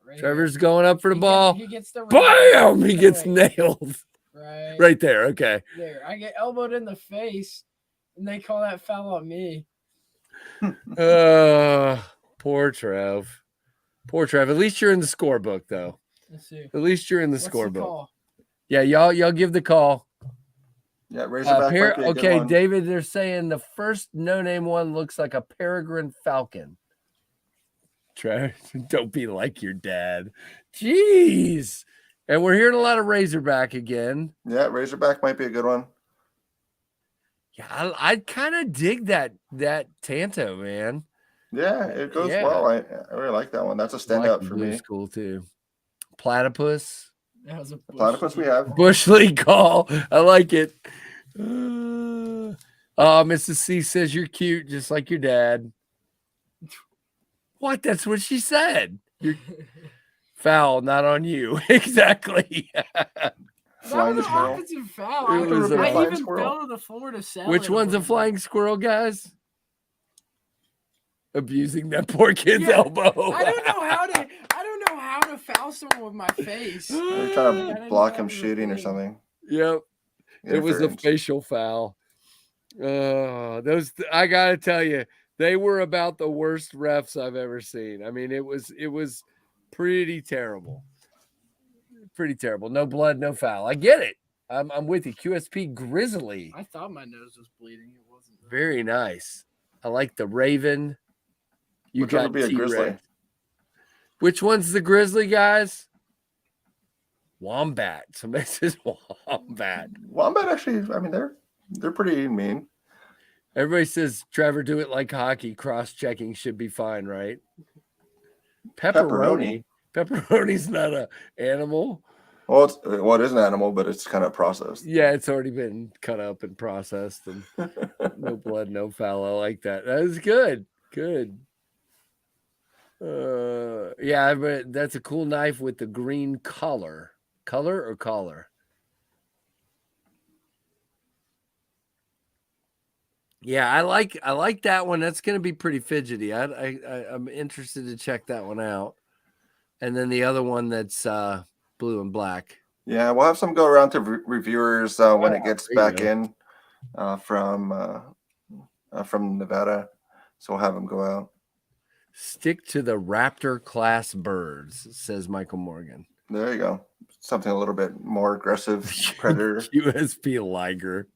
D: Right
A: Trevor's
D: here.
A: going up for the ball.
D: He gets the
A: Bam! He
D: No,
A: gets
D: wait.
A: nailed.
D: Right.
A: Right there. Okay.
D: There. I get elbowed in the face, and they call that foul on me.
A: Poor Trev. Poor Trev. At least you're in the scorebook, though.
D: Let's see.
A: At least you're in the
D: What's the
A: scorebook.
D: call?
A: Yeah, y'all give the call.
B: Yeah, Razorback might be a good
A: Okay,
B: one.
A: David, they're saying the first no-name one looks like a peregrine falcon. Trev, don't be like your dad. Jeez. And we're hearing a lot of Razorback again.
B: Yeah, Razorback might be a good one.
A: Yeah, I kind of dig that Tanto, man.
B: Yeah, it goes
A: Yeah.
B: well. I really like that one. That's a standout for
A: Blue
B: me.
A: School too. Platypus.
D: That was a
B: Platypus we have.
A: Bush League call. I like it. Oh, Mrs. C says you're cute, just like your dad. What? That's what she said. You're foul, not on you. Exactly.
D: That
B: Flying
D: was an
B: squirrel.
D: offensive foul.
A: It was a
D: I
B: flying
D: even
B: squirrel.
D: fell to the floor to sell
A: Which
D: it or
A: one's a
D: whatever.
A: flying squirrel, guys? Abusing that poor kid's
D: Yeah,
A: elbow.
D: I don't know how to foul someone with my face.
B: They're
D: I
B: trying
D: didn't
B: to block
D: know
B: him
D: that was a
B: shooting or
D: thing.
B: something.
A: Yep. It was a
B: Interference.
A: facial foul. Those I gotta tell you, they were about the worst refs I've ever seen. I mean, it was pretty terrible. Pretty terrible. No blood, no foul. I get it. I'm with you. QSP Grizzly.
D: I thought my nose was bleeding. It wasn't.
A: Very nice. I like the Raven. You
B: Which one
A: got
B: would be a grizzly?
A: T-Rex. Which one's the Grizzly, guys? Wombat. Somebody says Wombat.
B: Wombat actually, I mean, they're pretty mean.
A: Everybody says, Trevor, do it like hockey. Cross-checking should be fine, right? Pepperoni. Pepperoni's not an animal.
B: Well, it is an animal, but it's kind of processed.
A: Yeah, it's already been cut up and processed, and no blood, no foul. I like that. That is good. Good. Yeah, but that's a cool knife with the green collar. Color or collar? Yeah, I like that one. That's going to be pretty fidgety. I'm interested to check that one out. And then the other one that's blue and black.
B: Yeah, we'll have some go around to reviewers when it gets
A: there you
B: back
A: go.
B: in from Nevada. So we'll have them go out.
A: Stick to the raptor class birds, says Michael Morgan.
B: There you go. Something a little bit more aggressive predator.
A: USP Liger.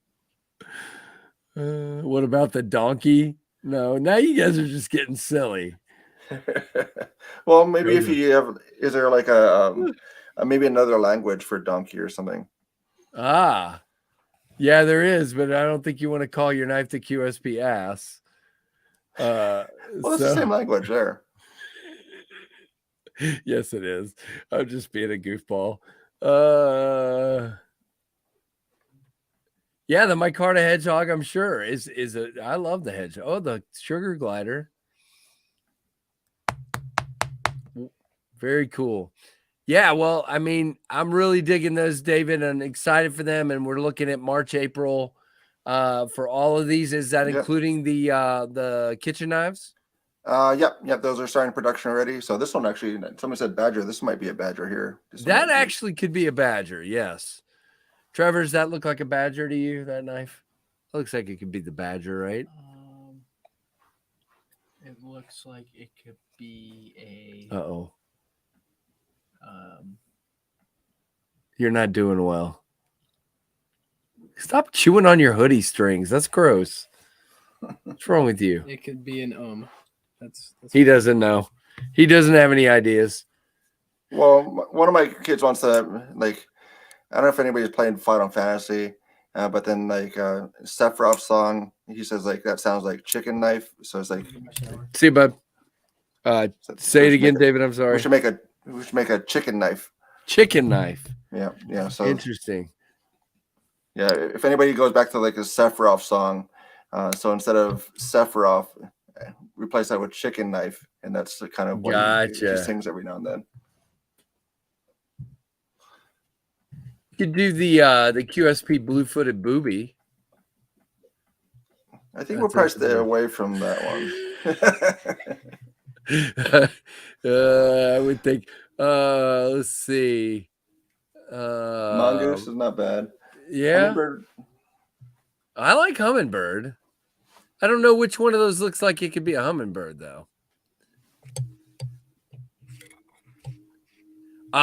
A: What about the donkey? No, now you guys are just getting silly.
B: Well, maybe if you have, is there like a maybe another language for donkey or something?
A: Ah, yeah, there is, but I don't think you want to call your knife the QSP ass.
B: Well, it's the same language there.
A: Yes, it is. I'm just being a goofball. Yeah, the micarta hedgehog, I'm sure, is I love the hedgehog. Oh, the sugar glider. Very cool. Yeah, well, I mean, I'm really digging those, David, and excited for them. And we're looking at March, April for all of these. Is that including the kitchen knives?
B: Yep. Those are starting production already. So this one actually, someone said Badger. This might be a Badger here.
A: That actually could be a Badger. Yes. Trevor, does that look like a Badger to you? That knife? It looks like it could be the Badger, right?
D: It looks like it could be a.
A: Uh-oh. You're not doing well. Stop chewing on your hoodie strings. That's gross. What's wrong with you?
D: It could be an That's
A: He doesn't know. He doesn't have any ideas.
B: Well, one of my kids wants to like. I don't know if anybody's playing Final Fantasy, but then like Sephiroth's song, he says like that sounds like chicken knife. So it's like.
A: See you, bud. Say it again, David. I'm sorry.
B: We should make a chicken knife.
A: Chicken knife.
B: Yeah. So
A: interesting.
B: Yeah, if anybody goes back to like a Sephiroth song, so instead of Sephiroth, replace that with chicken knife. and that's the kind of one you see things every now and then.
A: You could do the QSP blue-footed booby.
B: I think we'll probably stay away from that one.
A: I would think. Let's see.
B: Mongoose is not bad.
A: Yeah.
B: Hummingbird.
A: I like hummingbird. I don't know which one of those looks like it could be a hummingbird, though.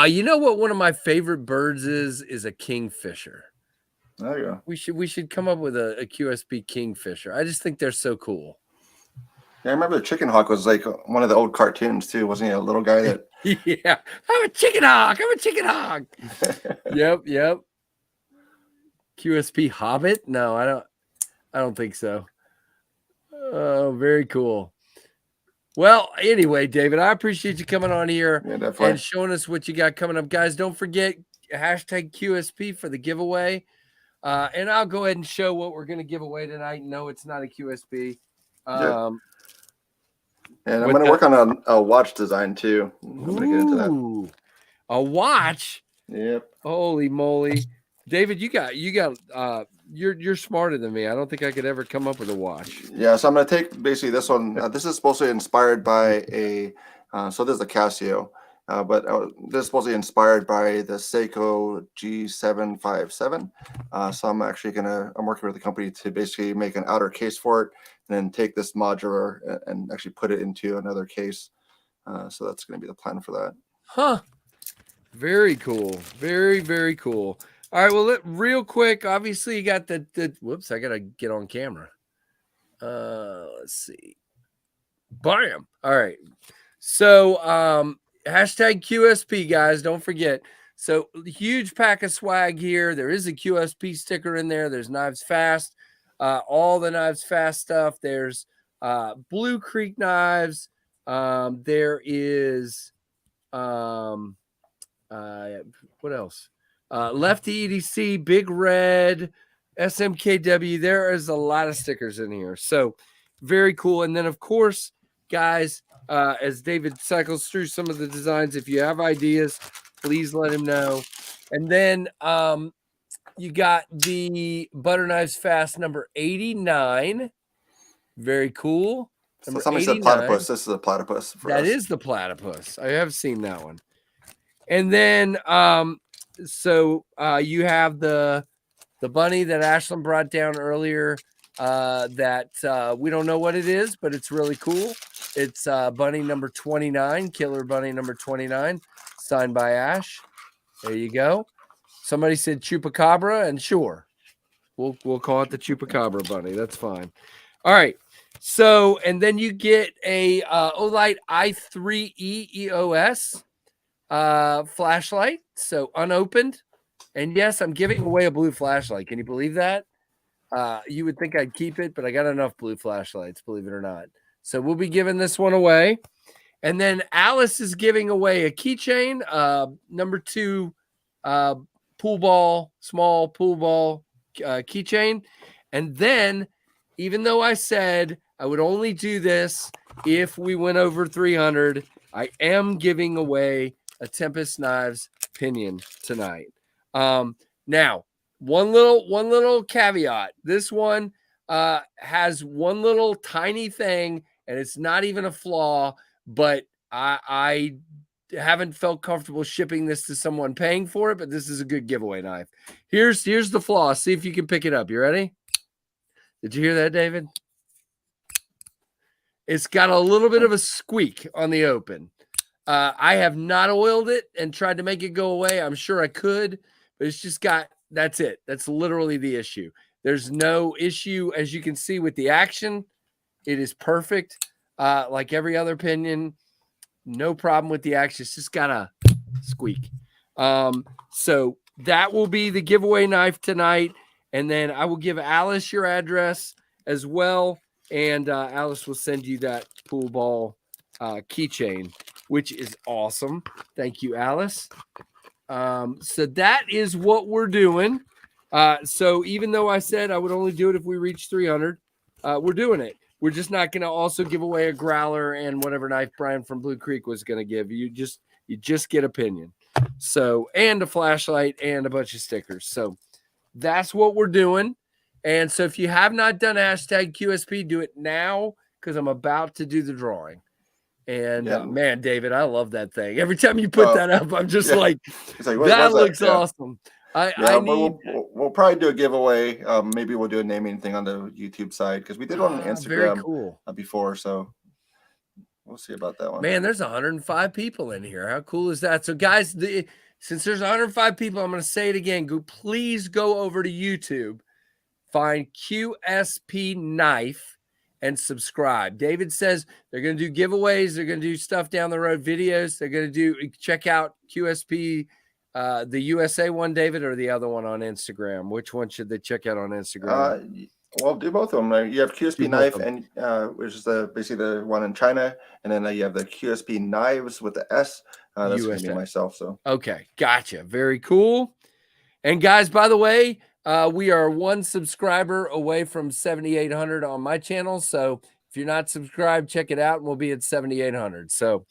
A: You know what one of my favorite birds is a kingfisher.
B: There you go.
A: We should come up with a QSP kingfisher. I just think they're so cool.
B: Yeah, I remember the chicken hawk was like one of the old cartoons too, wasn't he? A little guy that
A: yeah, I'm a chicken hawk. I'm a chicken hawk. Yep. QSP hobbit? No, I don't think so. Oh, very cool. Well, anyway, David, I appreciate you coming on here and showing us what you got coming up. Guys, don't forget hashtag QSP for the giveaway. And I'll go ahead and show what we're going to give away tonight. No, it's not a QSP.
B: And I'm going to work on a watch design too. I'm going to get into that.
A: A watch?
B: Yep.
A: Holy moly. David, you're smarter than me. I don't think I could ever come up with a watch.
B: Yeah, so I'm going to take basically this one. This is supposedly inspired by so this is a Casio, but this is supposedly inspired by the Seiko G757. So I'm actually I'm working with the company to basically make an outer case for it and then take this modular and actually put it into another case. So that's going to be the plan for that.
A: Huh. Very cool. Very, very cool. All right, well, real quick, obviously you got the whoops, I got to get on camera. Let's see. Bam. All right. So, hashtag QSP, guys, don't forget. So, huge pack of swag here. There is a QSP sticker in there. There's Knives Fast, all the Knives Fast stuff. There's Blue Creek knives. There is what else? Lefty EDC, Big Red, SMKW. There is a lot of stickers in here. So very cool. And then, of course, guys, as David cycles through some of the designs, if you have ideas, please let him know. And then you got the Butter Knives Fast number 89. Very cool.
B: So somebody said platypus. This is a platypus.
A: That is the platypus. I have seen that one. And then so you have the bunny that Ashlyn brought down earlier that we don't know what it is, but it's really cool. It's bunny number 29, killer bunny number 29, signed by Ash. There you go. Somebody said chupacabra, and sure, we'll call it the chupacabra bunny. That's fine. All right. So, and then you get a Olight i3E EOS flashlight, so unopened. And yes, I'm giving away a blue flashlight. Can you believe that? You would think I'd keep it, but I got enough blue flashlights, believe it or not. So we'll be giving this one away. And then Alice is giving away a keychain, number 2 pool ball, small pool ball keychain. And then, even though I said I would only do this if we went over 300, I am giving away a Tempest Knives pinion tonight. Now, one little caveat. This one has one little tiny thing, and it's not even a flaw, but I haven't felt comfortable shipping this to someone paying for it, but this is a good giveaway knife. Here's the flaw. See if you can pick it up. You ready? Did you hear that, David? It's got a little bit of a squeak on the open. I have not oiled it and tried to make it go away. I'm sure I could, but it's just that's it. That's literally the issue. There's no issue, as you can see, with the action. It is perfect. Like every other pinion, no problem with the action. It's just got a squeak. So that will be the giveaway knife tonight. And then I will give Alice your address as well. And Alice will send you that pool ball keychain, which is awesome. Thank you, Alice. So that is what we're doing. So even though I said I would only do it if we reach 300, we're doing it. we're just not going to also give away a growler and whatever knife Brian from Blue Creek was going to give you. You just get opinion. So, and a flashlight and a bunch of stickers. So that's what we're doing. And so if you have not done hashtag QSP, do it now because I'm about to do the drawing. And man, David, I love that thing. Every time you put that up, I'm just like that looks awesome.
B: We'll probably do a giveaway. Maybe we'll do a naming thing on the YouTube side because we did one on Instagram
A: very cool.
B: Before. So we'll see about that one.
A: Man, there's 105 people in here. How cool is that? So guys, since there's 105 people, I'm going to say it again. Please go over to YouTube, find QSP Knife, and subscribe. David says they're going to do giveaways. They're going to do stuff down the road, videos. They're going to check out QSP, the USA one, David, or the other one on Instagram. Which one should they check out on Instagram?
B: Well, do both of them. You have QSP Knife, and which is basically the one in China, and then you have the QSP Knives with the S. That's going to be myself. So
A: okay, gotcha. Very cool. And guys, by the way, we are one subscriber away from 7,800 on my channel. So if you're not subscribed, check it out, and we'll be at 7,800. So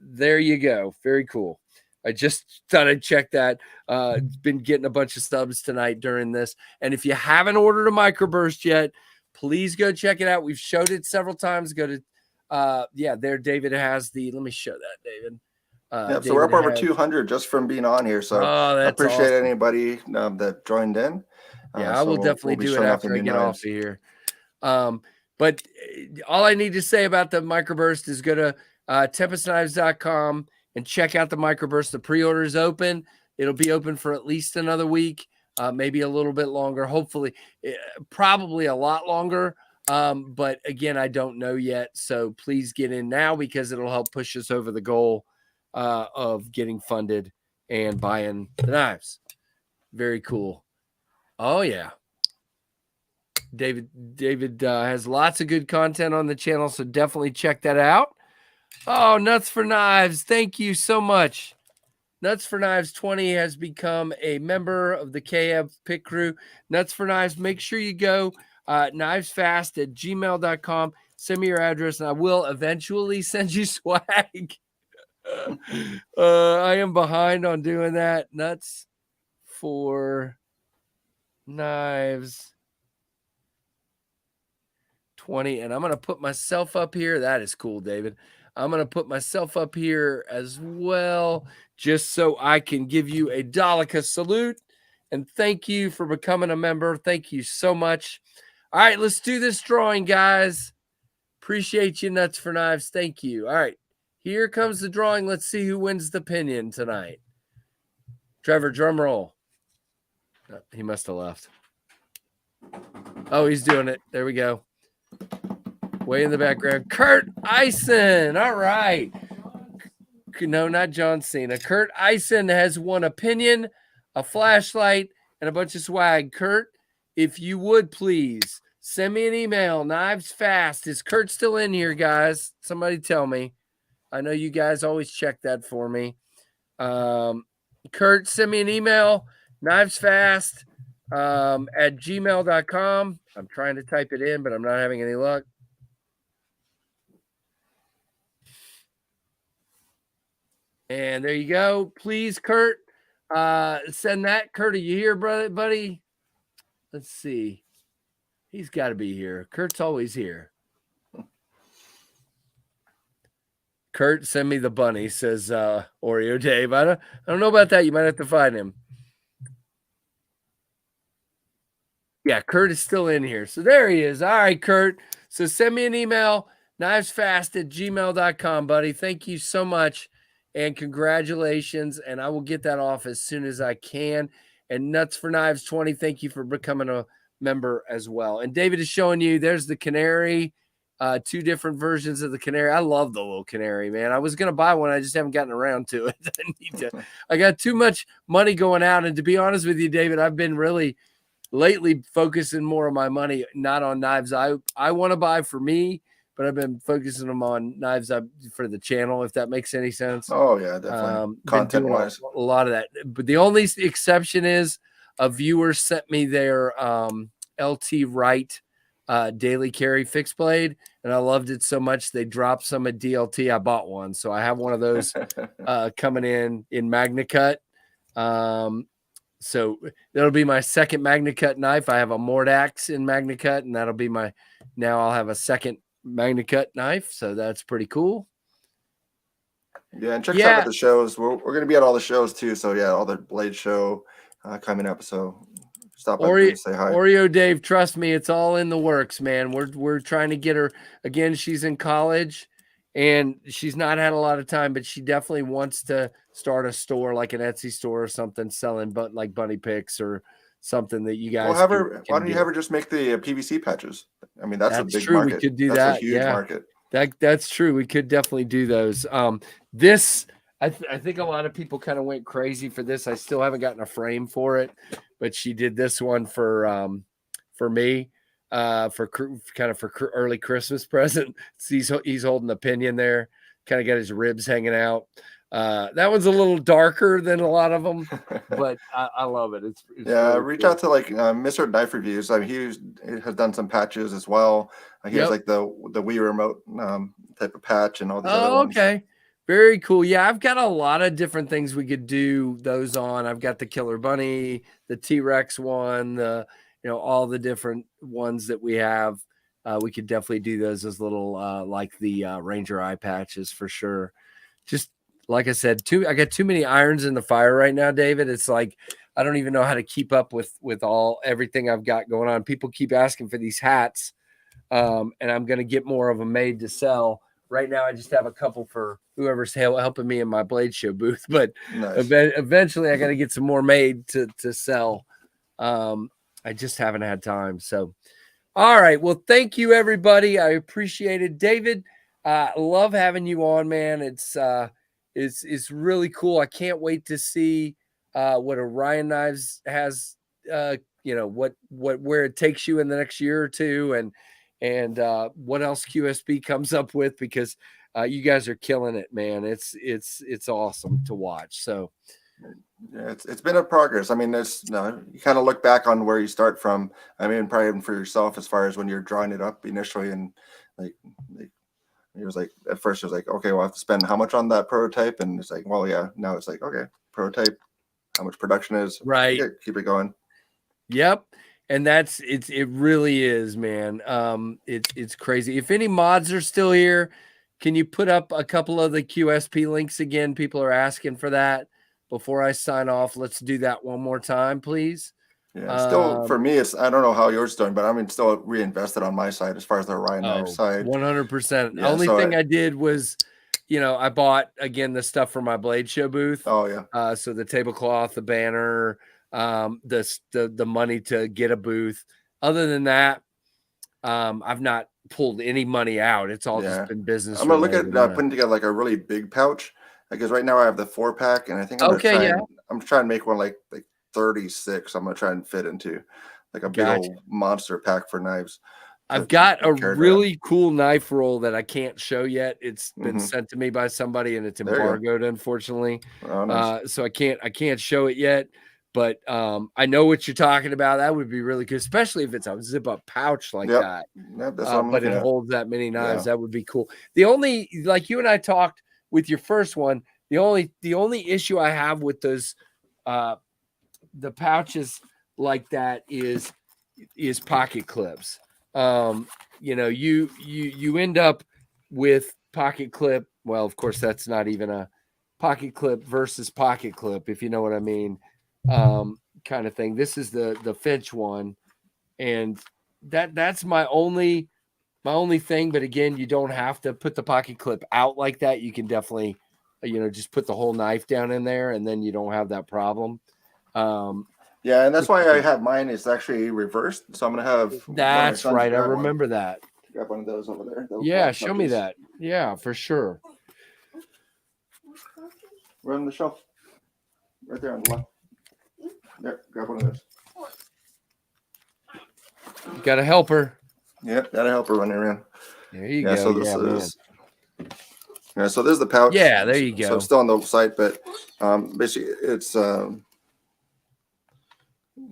A: there you go. Very cool. I just thought I'd check that. Been getting a bunch of subs tonight during this. And if you haven't ordered a microburst yet, please go check it out. We've showed it several times. Go to, there David has the, let me show that, David.
B: So we're up over 200 just from being on here. So I appreciate anybody that joined in.
A: I will definitely do it after I get off of here. But all I need to say about the microburst is go to TempestKnives.com and check out the microburst. The pre-order is open. It'll be open for at least another week, maybe a little bit longer. Hopefully, probably a lot longer. But again, I don't know yet. So please get in now because it'll help push us over the goal of getting funded and buying the knives. Very cool. Oh yeah. David has lots of good content on the channel, so definitely check that out. Oh, Nuts for Knives. Thank you so much. Nuts for Knives 20 has become a member of the KF Pit Crew. Nuts for Knives, make sure you go knivesfast@gmail.com. Send me your address, and I will eventually send you swag. I am behind on doing that. Nuts for Knives 20. And I'm going to put myself up here. That is cool, David. I'm going to put myself up here as well, just so I can give you a Daleka salute. And thank you for becoming a member. Thank you so much. All right, let's do this drawing, guys. Appreciate you, Nuts for Knives. Thank you. All right, here comes the drawing. Let's see who wins the pinion tonight. Trevor, drum roll. Oh, he must have left. Oh, he's doing it. There we go. Way in the background. Kurt Eisen. All right. No, not John Cena. Kurt Eisen has won a pinion, a flashlight, and a bunch of swag. Kurt, if you would please send me an email. Knives Fast. Is Kurt still in here, guys? Somebody tell me. I know you guys always check that for me. Kurt, send me an email. Knivesfast at gmail.com. I'm trying to type it in, but I'm not having any luck. And there you go. Please, Kurt, send that. Kurt, are you here, brother, buddy? Let's see. He's got to be here. Kurt's always here. Kurt, send me the bunny, says Oreo Dave. I don't know about that. You might have to find him. Yeah, Kurt is still in here. So there he is. All right, Kurt. So send me an email, knivesfast@gmail.com, buddy. Thank you so much. And congratulations. And I will get that off as soon as I can. And Nuts for Knives 20, thank you for becoming a member as well. And David is showing you, there's the canary, 2 different versions of the canary. I love the little canary, man. I was going to buy one. I just haven't gotten around to it. I got too much money going out. And to be honest with you, David, I've been really lately focusing more of my money, not on knives I want to buy for me, but I've been focusing them on knives for the channel, if that makes any sense.
B: Oh, yeah, definitely. Content-wise.
A: A lot of that. But the only exception is a viewer sent me their LT Wright daily carry fixed blade, and I loved it so much they dropped some at DLT. I bought one, so I have one of those coming in Magna Cut. So that'll be my second Magna Cut knife. I have a Mordax in Magna Cut, and that'll be now I'll have a second Magna Cut knife. So that's pretty cool.
B: Yeah, and check us out at the shows. We're going to be at all the shows too. So yeah, all the Blade show coming up. So stop by and say hi.
A: Oreo Dave, trust me, it's all in the works, man. We're trying to get her again. She's in college, and she's not had a lot of time, but she definitely wants to start a store, like an Etsy store or something, selling like bunny pics or something that you guys.
B: Well, why don't you have her just make the PVC patches? I mean, that's a big
A: true.
B: market.
A: We could do
B: that's a huge market.
A: That's true. We could definitely do those. This I think a lot of people kind of went crazy for this. I still haven't gotten a frame for it, but she did this one for me, for early Christmas present. He's holding a pinion there, kind of got his ribs hanging out. That one's a little darker than a lot of them, but I love it. It's
B: really reach out to like Mr. Knife Reviews. I mean, he has done some patches as well. He has like the Wii remote type of patch and all these other ones.
A: Okay. Very cool. Yeah, I've got a lot of different things we could do those on. I've got the Killer Bunny, the T-Rex one, all the different ones that we have. We could definitely do those as little like the Ranger eye patches for sure. Just like I said, I got too many irons in the fire right now, David. It's like I don't even know how to keep up with everything I've got going on. People keep asking for these hats, and I'm going to get more of them made to sell. Right now, I just have a couple for whoever's helping me in my Blade Show booth, but eventually I got to get some more made to sell. I just haven't had time. So, all right. Well, thank you, everybody. I appreciate it. David, love having you on, man. It's really cool. I can't wait to see what Orion Knives has, where it takes you in the next year or two, and what else QSB comes up with, because you guys are killing it, man. It's awesome to watch. So
B: yeah, it's been a progress. I mean, you kind of look back on where you start from. I mean, probably even for yourself, as far as when you're drawing it up initially, and like it was like at first it was like, okay, well, I have to spend how much on that prototype, and it's like, well, yeah. Now it's like, okay, prototype, how much production is,
A: right?
B: Keep it going.
A: Yep. And it really is, man. It's crazy. If any mods are still here, can you put up a couple of the QSP links again? People are asking for that before I sign off. Let's do that one more time, please.
B: Yeah, still for me, I don't know how yours is doing, but I'm still reinvested on my side as far as the Orion knife side.
A: 100%. The only thing I did was, I bought again the stuff for my Blade Show booth.
B: Oh yeah.
A: So the tablecloth, the banner, the money to get a booth. Other than that, I've not pulled any money out. It's all just been business.
B: I'm gonna look at putting together like a really big pouch, because right now I have the 4-pack, and I think I'm trying to make one like 36. I'm gonna try and fit into like a big old monster pack for knives.
A: I've got a really cool knife roll that I can't show yet. It's been sent to me by somebody, and it's embargoed, unfortunately.
B: Oh, nice.
A: So I can't show it yet. But I know what you're talking about. That would be really good, especially if it's a zip-up pouch like that.
B: Yep, that's what I'm looking at.
A: Holds that many knives. That would be cool. The only, like you and I talked with your first one, the only issue I have with those the pouches like that is pocket clips. You end up with pocket clip. Well, of course, that's not even a pocket clip versus pocket clip, if you know what I mean. Kind of thing. This is the Finch one, and that's my only thing. But again, you don't have to put the pocket clip out like that. You can definitely just put the whole knife down in there, and then you don't have that problem.
B: Yeah, and that's why I have mine. It's actually reversed, so I'm gonna have.
A: That's right. I remember that.
B: Grab one of those over there.
A: Yeah, show me that. Yeah, for sure.
B: We're on the shelf, right there on the left. There, grab one of those.
A: Got a helper.
B: Yep, got a helper running around.
A: There you go.
B: So this is. Yeah, so there's the pouch.
A: Yeah, there you go.
B: So it's still on the site, but basically it's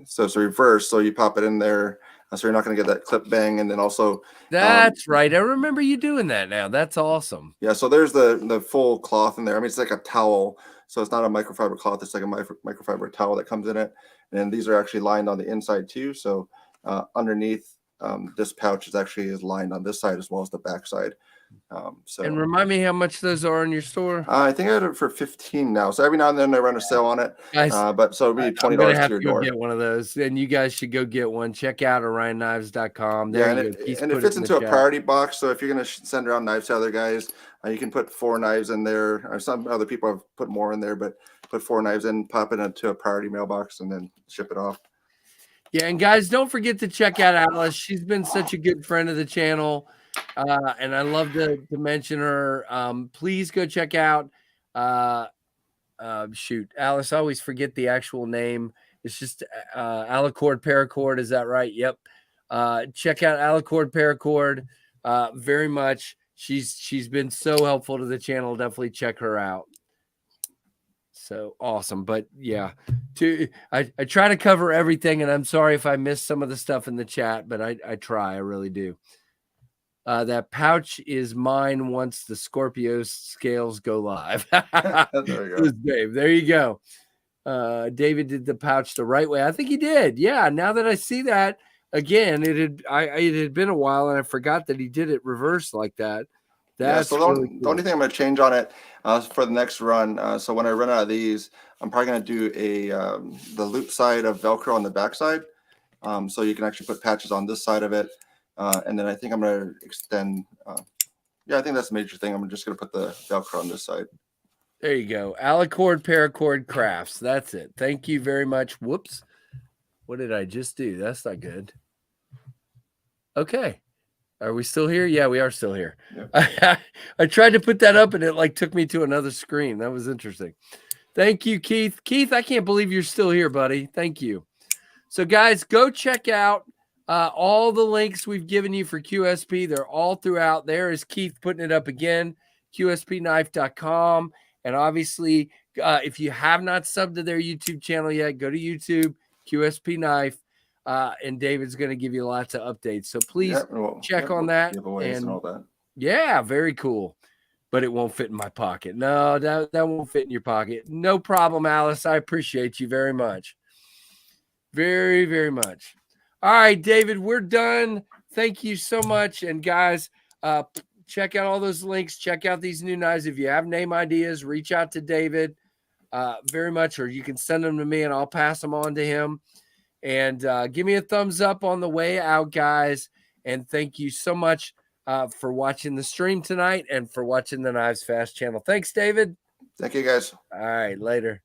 B: so it's reversed. So you pop it in there. so you're not going to get that clip bang. And then also,
A: that's right. I remember you doing that now. That's awesome.
B: Yeah, so there's the full cloth in there. I mean, it's like a towel, so it's not a microfiber cloth. It's like a microfiber towel that comes in it. And these are actually lined on the inside too. So underneath, this pouch is lined on this side as well as the back side.
A: And remind me how much those are in your store.
B: I think I had it for 15 now. So every now and then I run a sale on it.
A: Guys,
B: but so it'd be $20
A: to
B: your
A: go
B: door.
A: Get one of those, and you guys should go get one. Check out OrionKnives.com. There
B: yeah, and it fits into a priority box. So if you're going to send around knives to other guys, you can put 4 knives in there. Or some other people have put more in there, but put 4 knives in, pop it into a priority mailbox, and then ship it off.
A: Yeah, and guys, don't forget to check out Alice. She's been such a good friend of the channel, and I love to mention her. Please go check out. Shoot, Alice, I always forget the actual name. It's just Alicord Paracord. Is that right? Yep. Check out Alicord Paracord. Very much. She's been so helpful to the channel. Definitely check her out. So awesome. But yeah, I try to cover everything, and I'm sorry if I missed some of the stuff in the chat, but I try. I really do. That pouch is mine once the Scorpio scales go live.
B: There you go.
A: Dave. There you go. David did the pouch the right way. I think he did. Yeah. Now that I see that again, it had been a while, and I forgot that he did it reverse like that. That's
B: so the only thing I'm going to change on it for the next run. So when I run out of these, I'm probably going to do the loop side of Velcro on the back side. So you can actually put patches on this side of it. And then I think I'm going to extend. I think that's the major thing. I'm just going to put the Velcro on this side.
A: There you go. Alicord Paracord Crafts. That's it. Thank you very much. Whoops. What did I just do? That's not good. Okay. Are we still here? Yeah, we are still here. Yep. I tried to put that up, and it took me to another screen. That was interesting. Thank you, Keith. Keith, I can't believe you're still here, buddy. Thank you. So, guys, go check out all the links we've given you for QSP. They're all throughout. There is Keith putting it up again, QSPknife.com. And obviously, if you have not subbed to their YouTube channel yet, go to YouTube, QSP Knife. And David's going to give you lots of updates. So please check on that.
B: And all that.
A: Yeah, very cool. But it won't fit in my pocket. No, that won't fit in your pocket. No problem, Alice. I appreciate you very much. Very, very much. All right, David, we're done. Thank you so much. And guys, check out all those links. Check out these new knives. If you have name ideas, reach out to David very much, or you can send them to me and I'll pass them on to him. And give me a thumbs up on the way out, guys. And thank you so much for watching the stream tonight and for watching the Knives Fast channel. Thanks, David.
B: Thank you, guys.
A: All right, later.